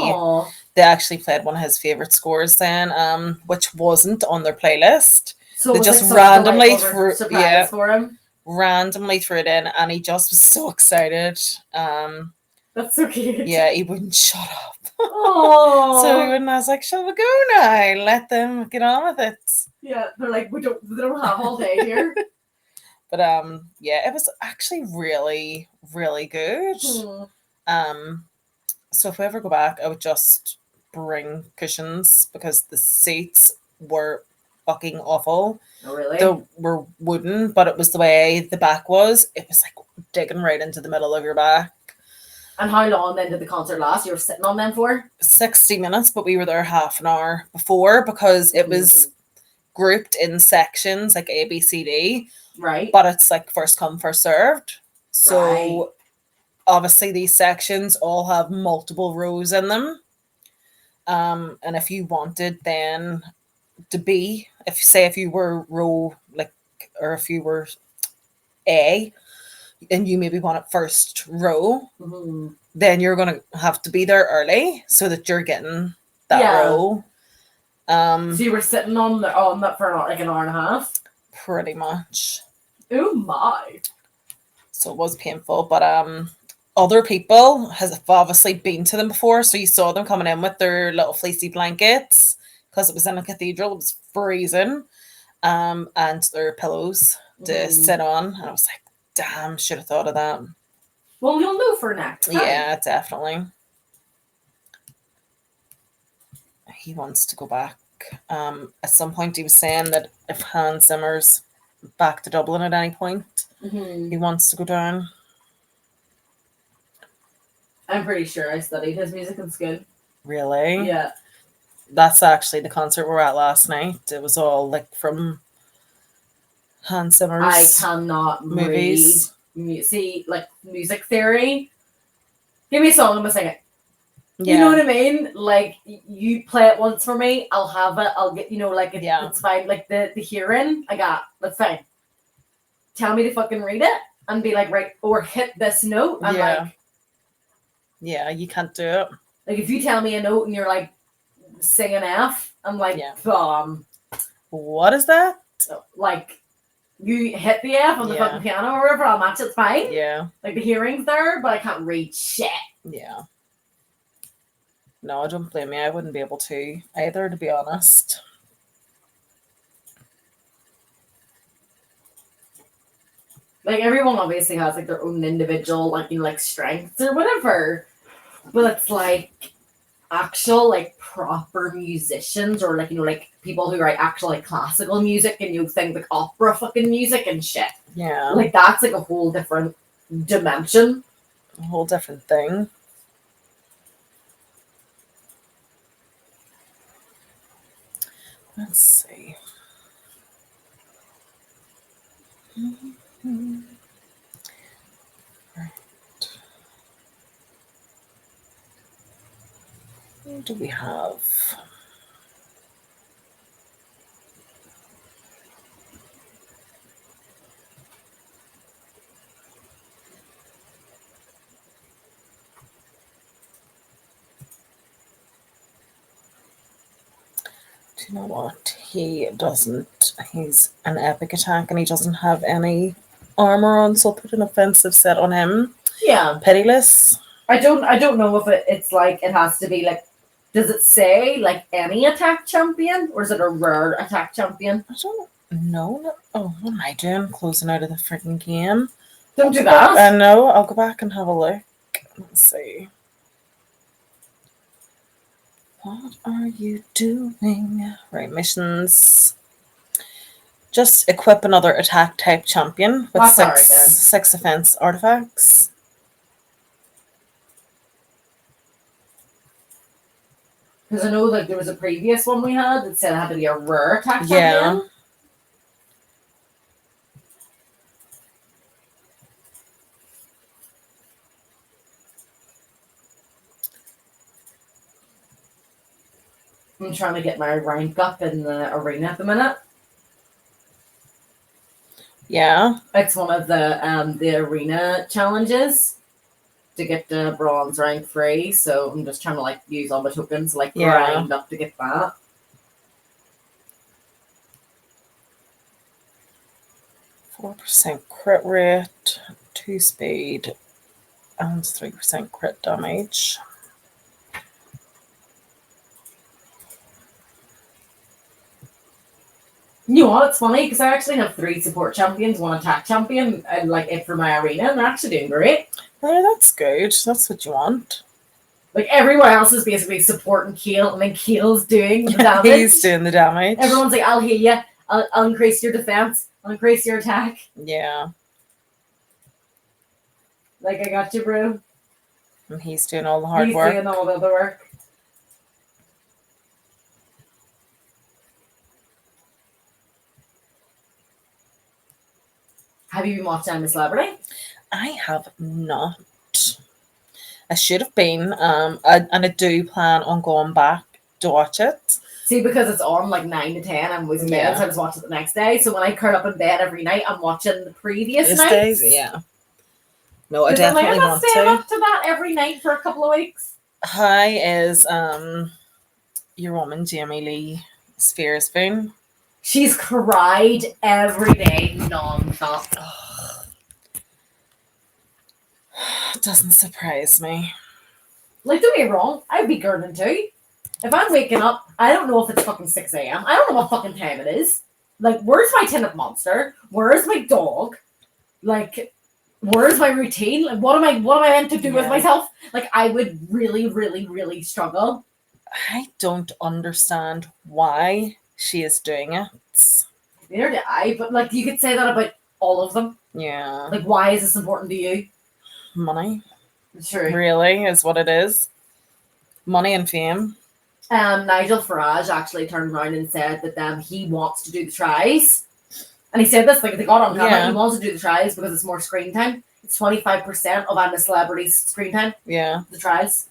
actually played one of his favorite scores then, which wasn't on their playlist. So they it was just like randomly surprise for him. Randomly threw it in, and he just was so excited. That's so cute. Yeah, he wouldn't shut up. Oh. So when I was like, "Shall we go now? Let them get on with it." Yeah, they're like, they don't have all day here. But yeah, it was actually really, really good. So if we ever go back, I would just bring cushions because the seats were fucking awful. Oh, really? They were wooden, but it was the way the back was. It was like digging right into the middle of your back. And how long then did the concert last? You were sitting on them for? 60 minutes, but we were there half an hour before because it was grouped in sections like A, B, C, D. Right. But it's like first come, first served. So obviously these sections all have multiple rows in them. And if you wanted then to be, if you were row like, or if you were A and you maybe want it first row, then you're gonna have to be there early so that you're getting that row. So you were sitting on that for like an hour and a half? Pretty much. Oh my. So it was painful, but other people have obviously been to them before, so you saw them coming in with their little fleecy blankets because it was in a cathedral. It was freezing, and their pillows to sit on, and I was like, damn, should have thought of that. Well, you'll know for next time. Yeah, definitely. He wants to go back. At some point he was saying that if Hans Zimmer's back to Dublin at any point, he wants to go down. I'm pretty sure I studied his music in school. Really? Yeah. That's actually the concert we were at last night. It was all like from Hans Zimmer's I cannot movies. See, like music theory. Give me a song, I'm gonna sing it. Yeah. You know what I mean? Like, you play it once for me, I'll have it, I'll get, like, it's fine. Like, the hearing, that's fine. Tell me to fucking read it and be like, right, or hit this note. I'm like, yeah, you can't do it. Like, if you tell me a note and you're like, singing F. I'm like, Yeah. What is that? like, you hit the F on the fucking piano or whatever, I'll match, it's fine. Yeah. Like, the hearing's there, but I can't read shit. Yeah. No, I don't blame you. I wouldn't be able to either, to be honest. Like, everyone obviously has, like, their own individual, like, you know, like, strengths or whatever. But it's, like, actual, like, proper musicians or, like, you know, like, people who write actual, like, classical music and you think, like, opera fucking music and shit. Yeah. Like, that's, like, a whole different dimension. A whole different thing. Let's see. Right. What do we have? Do you know what? He doesn't. He's an epic attack and he doesn't have any armor on, so I'll put an offensive set on him. Yeah. Pitiless. I don't know if it's like it has to be like, does it say like any attack champion or is it a rare attack champion? I don't know. Oh, what am I doing? Closing out of the freaking game. Don't do that. I know. I'll go back and have a look. Let's see. What are you doing? Right, missions. Just equip another attack type champion with six offense artifacts. Because I know that there was a previous one we had that said it had to be a rare attack champion. Yeah. I'm trying to get my rank up in the arena at the minute. Yeah. It's one of the arena challenges to get the bronze rank 3. So I'm just trying to like use all my tokens, like grind up to get that. %4 crit rate, 2 speed, and 3% crit damage. You know what? It's funny because I actually have 3 support champions, 1 attack champion, and like it for my arena, and they're actually doing great. Oh, that's good. That's what you want. Like everywhere else is basically support and Kale, and then Kale's doing the damage. He's doing the damage. Everyone's like, "I'll heal you. I'll increase your defense. I'll increase your attack." Yeah. Like I got you, bro. And he's doing all the hard work. He's doing all the other work. Have you been watching I'm a Celebrity? I have not. I should have been, and I do plan on going back to watch it. See, because it's on like 9 to 10, I'm always in bed, so I just watch it the next day. So when I curl up in bed every night, I'm watching the previous nights. Yeah. No, I definitely want to. Staying up to that every night for a couple of weeks. Hi is your woman Jamie Lee Spearspoon. She's cried every day non-stop. It doesn't surprise me. Like, don't get me wrong, I'd be gurning too. If I'm waking up, I don't know if it's fucking 6 a.m. I don't know what fucking time it is. Like, where's my tin of Monster? Where's my dog? Like, where's my routine? Like, what am I meant to do with myself? Like, I would really, really, really struggle. I don't understand why she is doing it. Neither do I, but like you could say that about all of them. Yeah. Like, why is this important to you? Money. True. Really is what it is. Money and fame. Nigel Farage actually turned around and said that he wants to do the tries. And he said this, like, they got on camera, he wants to do the tries because it's more screen time. It's 25% of I'm a Celebrity's screen time. Yeah. The tries.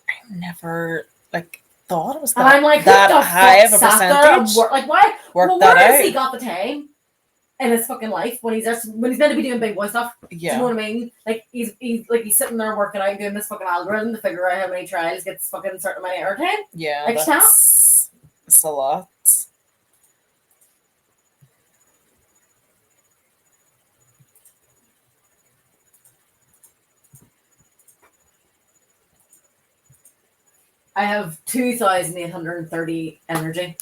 I never, thought it was that, and I'm like, that high of a percentage. like, why? Work well, that where has out. he got the time? in his fucking life when he's meant to be doing big boy stuff. Do you know what I mean? Like he's sitting there working out doing this fucking algorithm to figure out how many trials gets fucking certain amount of airtime. Yeah, Like that's a lot. I have 2,830 energy.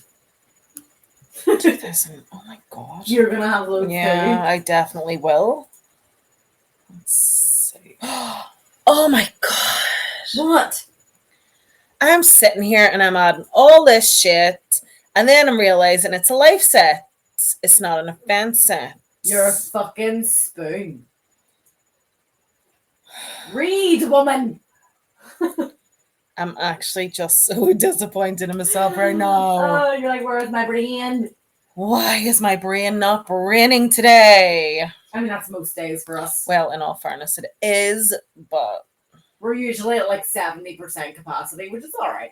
2,000. Oh my god. You're gonna have loads too. Yeah, I definitely will. Let's see. Oh my god. What? I'm sitting here and I'm adding all this shit, and then I'm realizing it's a life set. It's not an offense set. You're a fucking spoon. Read, woman. I'm actually just so disappointed in myself right now. Oh, you're like, where's my brain? Why is my brain not braining today? I mean, that's most days for us. Well, in all fairness, it is, but we're usually at like 70% capacity, which is all right.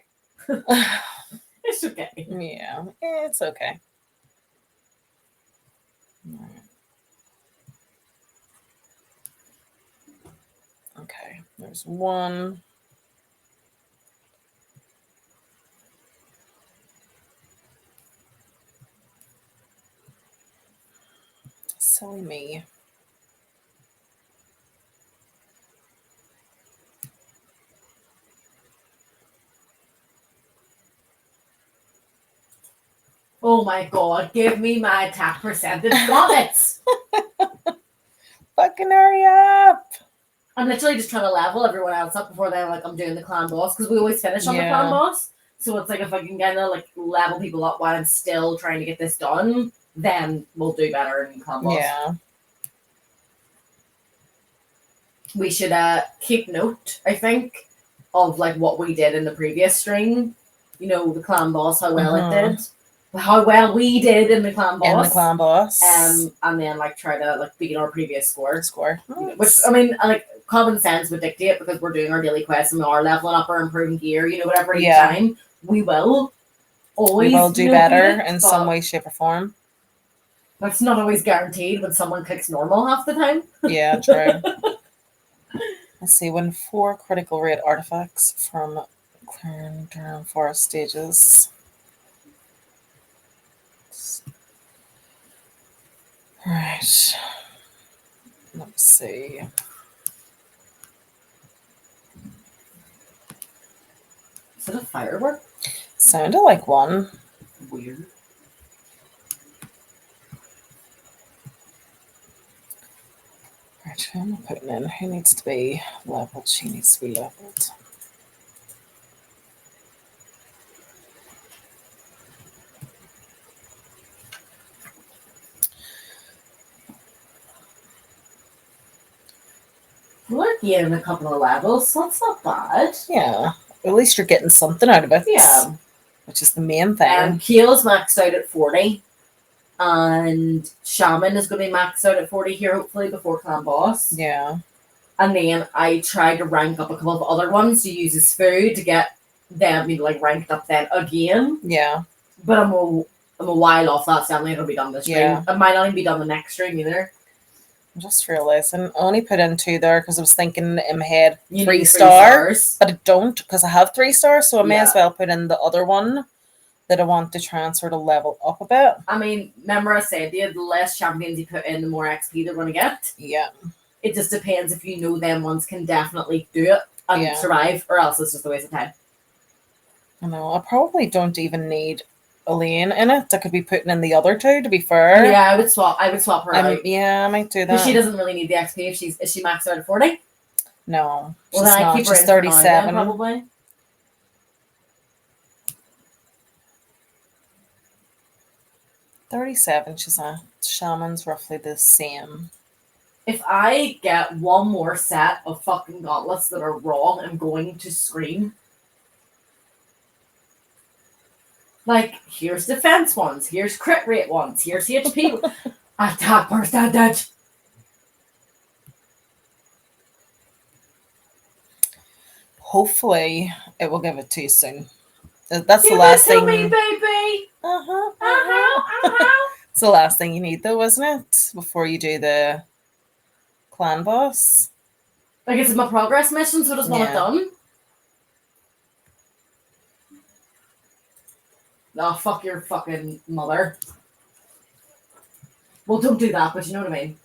It's okay. Yeah, it's okay. All right. Okay, there's one. Silly me. Oh my god, give me my attack percentage. Got it! Fucking hurry up! I'm literally just trying to level everyone else up before then I'm doing the clan boss, because we always finish on the clan boss. So it's like if I can kind of like level people up while I'm still trying to get this done, then we'll do better in clan boss. Yeah. We should keep note, I think, of like what we did in the previous stream. You know, the clan boss, how well it did. How well we did in the clan boss. In the clan boss. And then like try to like beat our previous score. Nice. Which I mean, like common sense would dictate, because we're doing our daily quests and we are leveling up or improving gear, you know, whatever each time. We will always do better in some way, shape, or form. That's not always guaranteed when someone clicks normal half the time. Yeah, true. Let's see, when 4 critical rate artifacts from clearing during forest stages. Right. Let's see. Is it a firework? Sounded like one. Weird. Right, who am I putting in? Who needs to be leveled? She needs to be leveled. We're getting a couple of levels, so that's not bad. Yeah, at least you're getting something out of it. Yeah. Which is the main thing. Keel's maxed out at 40. And Shaman is going to be maxed out at 40 here, hopefully, before clan boss. Yeah. And then I tried to rank up a couple of other ones to use as food to get them, like ranked up then again. Yeah. But I'm a while off that, so definitely it'll be done this stream. Yeah. It might not even be done the next stream either. I'm just realizing I only put in 2 there because I was thinking in my head You 3 need stars, but I don't, because I have 3 stars, so I may as well put in the other one that I want to try and sort of level up a bit. I mean, remember I said the less champions you put in, the more XP they're going to get. Yeah. It just depends if you know them ones can definitely do it and survive, or else it's just a waste of time. I know. I probably don't even need Elaine in it. I could be putting in the other 2, to be fair. Yeah, I would swap her out. Yeah, I might do that. But she doesn't really need the XP. Is she maxed out at 40? No. Well, then I keep her in 37. Then, probably. She's a shaman's roughly the same. If I get one more set of fucking gauntlets that are wrong, I'm going to scream. Like, here's defense ones, here's crit rate ones, here's HP, attack percentage. Hopefully, it will give it to you soon. That's the last thing. Give it to me, baby. It's the last thing you need, though, isn't it? Before you do the clan boss. Like, it's my progress mission, so I just want it Yeah. done. Oh, fuck your fucking mother. Well, don't do that, but you know what I mean.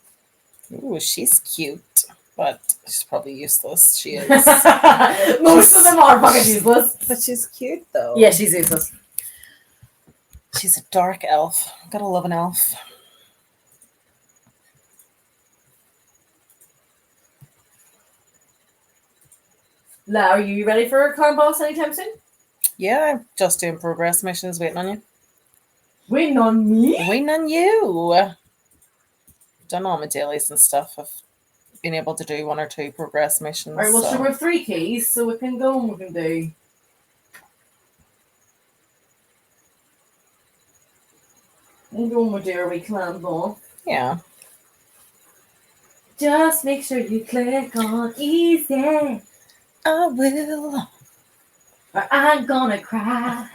Ooh, she's cute, but she's probably useless. She is. Most of them are fucking useless. But she's cute, though. Yeah, she's useless. She's a dark elf. Gotta love an elf. La, are you ready for a clan boss anytime soon? Yeah, I'm just doing progress missions, waiting on you. Waiting on me? Waiting on you. Done all my dailies and stuff. I've been able to do 1 or 2 progress missions. Alright, well, so. sure, we have 3 keys, so we can go and we can do. We'll go and we'll do our wee clan boss. Yeah. Just make sure you click on easy. I will. Or I'm gonna cry.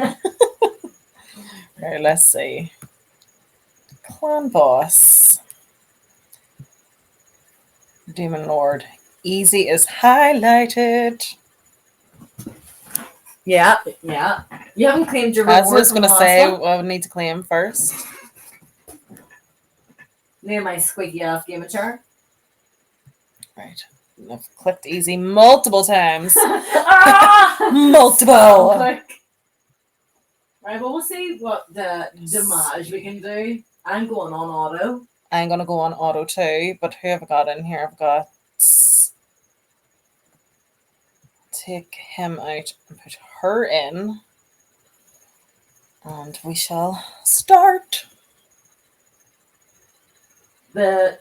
Right, let's see. Clan boss. Demon Lord. Easy is highlighted. Yeah. You haven't claimed your reward. As I was from going to the last say, one? I would need to claim first. Near my squeaky ass game of char. Right. I've clicked easy multiple times. Ah! Multiple. Click. Right, well, we'll see what the damage we can do. I'm going on auto. I'm going to go on auto too, but who have I got in here? I've got... Take him out and put her in. And we shall start. The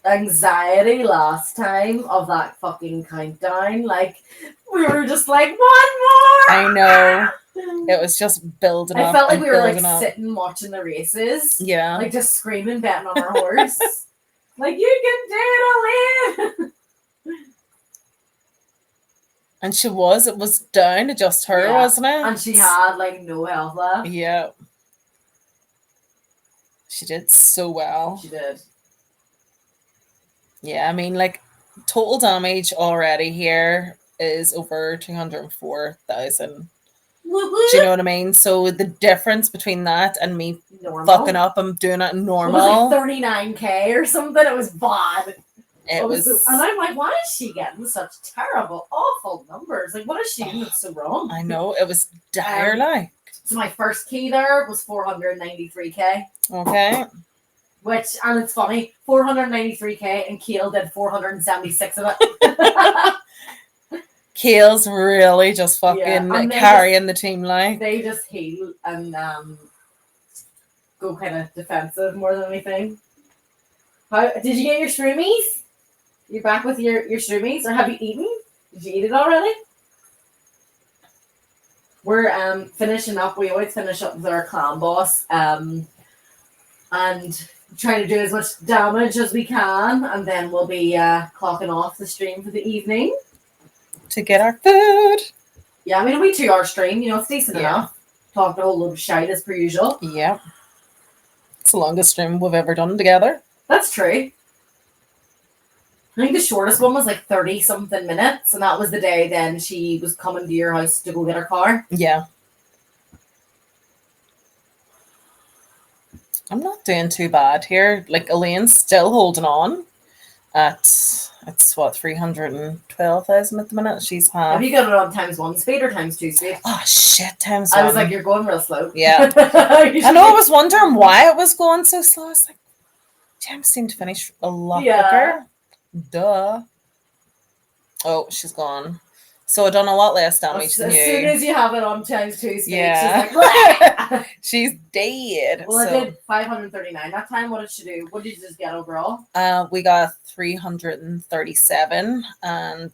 anxiety last time of that fucking countdown, like, we were just like, 1 more! I know. It was just building up. I felt like we were like building up. sitting watching the races. Yeah. Like just screaming, betting on our horse. Like, you can do it, Elaine! And she was. It was down to just her, Yeah. wasn't it? And she had like no health left. Yeah. She did so well. She did. Yeah, I mean, like, total damage already here is over 204,000. Do you know what I mean? So the difference between that and me Normal. fucking up, I'm doing it It normal. was like 39k or something. It was bad. It was. And I'm like, why is she getting such terrible, awful numbers? Like, what is she doing that's so wrong? I know, it was dire like. So my first key there was 493k. Okay. Which, and it's funny, 493k and Keel did 476 of it. Keel's really just fucking carrying the team like. They just heal and go kind of defensive more than anything. How did you get your shroomies? You're back with your shroomies, or have you eaten? Did you eat it already? We're finishing up. We always finish up with our clan boss and trying to do as much damage as we can, and then we'll be clocking off the stream for the evening to get our food. Yeah, I mean, it'll be 2-hour stream. You know, it's decent enough. Talked a whole load of shite as per usual. Yeah, it's the longest stream we've ever done together. That's true. I think the shortest one was like 30-something minutes, and that was the day then she was coming to your house to go get her car. Yeah. I'm not doing too bad here. Like, Elaine's still holding on at, it's what, 312,000 at the minute. She's half. Have you got it on *1 speed or *2 speed? Oh, shit, *1. I was like, you're going real slow. Yeah. I know, I was wondering why it was going so slow. I was like, James seemed to finish a lot quicker. Duh. Oh, she's gone. So I done a lot less damage than you. As soon as you have it on *2 speed, yeah. she's like, she's dead. Well, I did 539 that time. What did she do? What did you just get overall? We got 337, and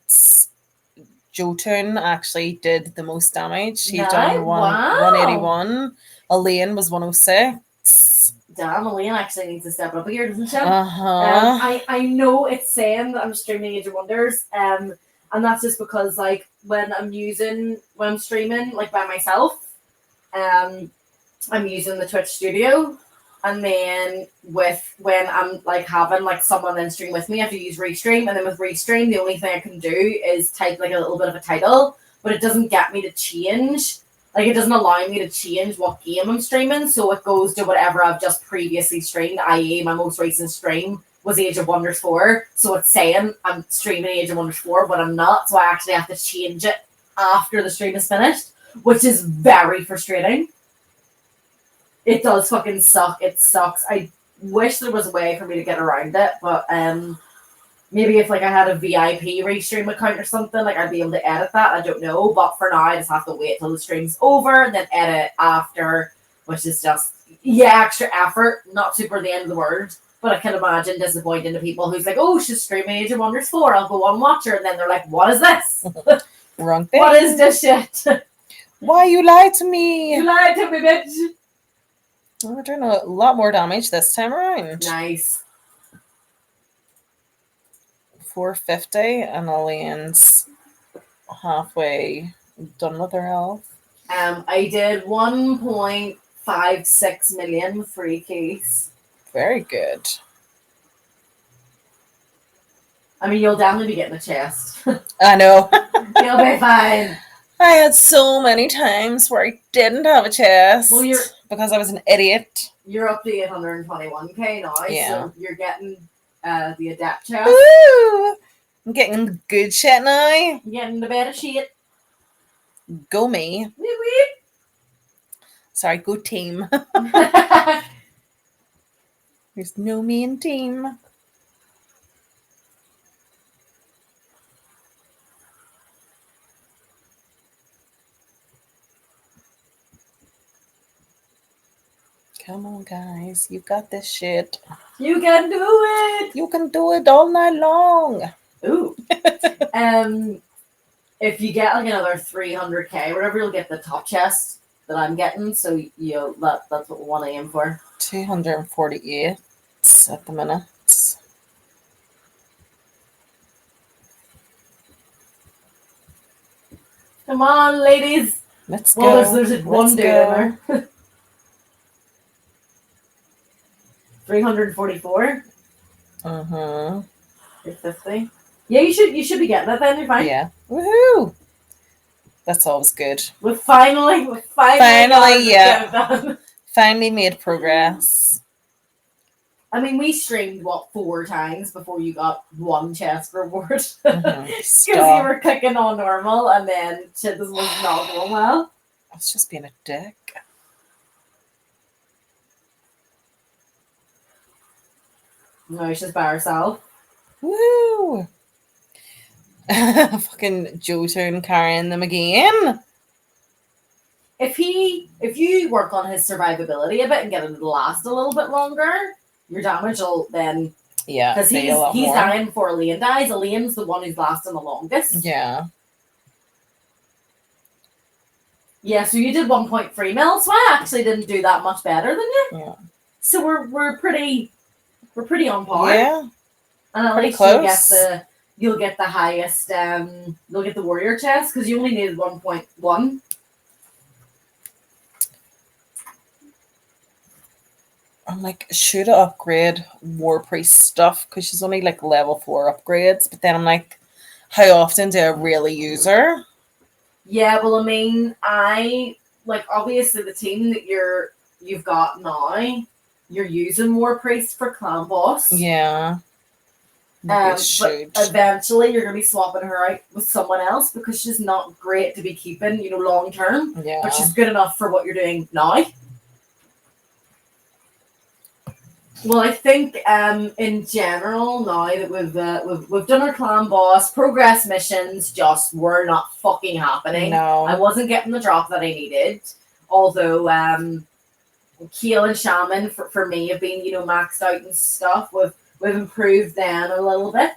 Jotun actually did the most damage. He done 181. Elaine was 106. Damn, Elaine actually needs to step up here, doesn't she? I know it's saying that I'm streaming Age of Wonders, and that's just because, like, when I'm streaming, like, by myself, I'm using the Twitch studio, And then when I'm like having like someone in stream with me, I have to use Restream. And then with Restream, the only thing I can do is type like a little bit of a title, but it doesn't get me to change. Like it doesn't allow me to change what game I'm streaming. So it goes to whatever I've just previously streamed, i.e. my most recent stream was Age of Wonders 4. So it's saying I'm streaming Age of Wonders 4, but I'm not. So I actually have to change it after the stream is finished, which is very frustrating. It does fucking suck. It sucks. I wish there was a way for me to get around it, but maybe if like I had a VIP restream account or something, like I'd be able to edit that. I don't know, but for now I just have to wait till the stream's over and then edit after, which is just extra effort. Not super the end of the world, but I can imagine disappointing the people who's like, oh, she's streaming Age of Wonders 4. I'll go on and watch her, and then they're like, what is this? Wrong thing. What is this shit? Why you lied to me? You lied to me, bitch. We're doing a lot more damage this time around. Nice. 450, and Elaine's halfway done with her health. I did 1.56 million free keys. Very good. I mean, you'll definitely be getting a chest. I know. You'll be fine. I had so many times where I didn't have a chest. Well, because I was an idiot. You're up to 821k now, Yeah. so you're getting the adept chest. Woo! I'm getting the good shit now. You're getting the better shit. Go me. Wee wee. Sorry, go team. There's no me in team. Come on, guys. You got this shit. You can do it. You can do it all night long. Ooh. If you get like another 300k, whatever, you'll get the top chest that I'm getting. So that's what we want to aim for. 248 at the minute. Come on, ladies. Let's go. Well, there's one dude in there. 344. 350. Yeah, you should be getting that then. You're fine. Yeah. Woohoo! That's always good. We finally yeah. get it done. Finally made progress. I mean, we streamed 4 times before you got one chest reward. Because you were clicking on normal and then shit was not going well. I was just being a dick. No, she's by herself. Woo! Fucking Joe turn carrying them again. If you work on his survivability a bit and get it to last a little bit longer, your damage will then because he's dying before Elaine dies. Elaine's the one who's lasting the longest. Yeah. Yeah, so you did 1.3 mil, so I actually didn't do that much better than you. Yeah. So we're pretty on par. Yeah. And at least you'll get the highest you'll get the warrior chest because you only needed 1.1. I'm like, should I upgrade War Priest stuff? Because she's only like level 4 upgrades. But then I'm like, how often do I really use her? Yeah, well, I mean, obviously the team that you've got now, you're using War Priest for clan boss. Yeah. But eventually you're going to be swapping her out with someone else because she's not great to be keeping, long term. Yeah. But she's good enough for what you're doing now. Well, I think in general now that we've done our clan boss, progress missions just were not fucking happening. No. I wasn't getting the drop that I needed. Although Keel and Shaman for me have been, maxed out and stuff. We've improved them a little bit.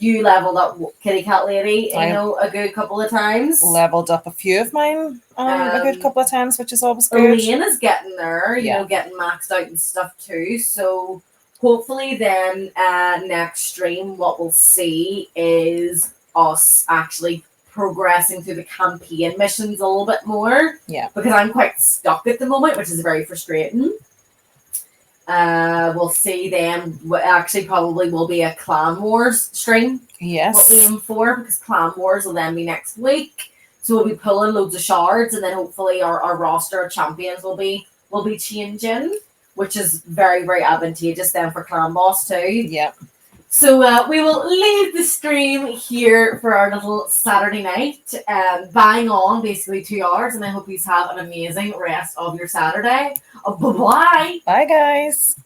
You leveled up Kitty Cat Lady, a good couple of times. Leveled up a few of mine a good couple of times, which is always good. Elaine is getting there, getting maxed out and stuff too. So hopefully then next stream what we'll see is us actually progressing through the campaign missions a little bit more. Yeah. Because I'm quite stuck at the moment, which is very frustrating. We'll see them. Actually, probably will be a Clan Wars stream. What we Yes. aim for, because Clan Wars will then be next week. So we'll be pulling loads of shards, and then hopefully our roster of champions will be changing, which is very, very advantageous then for Clan Boss too. Yep. So we will leave the stream here for our little Saturday night, bang on basically 2 hours, and I hope you have an amazing rest of your Saturday. Bye-bye. Bye, guys.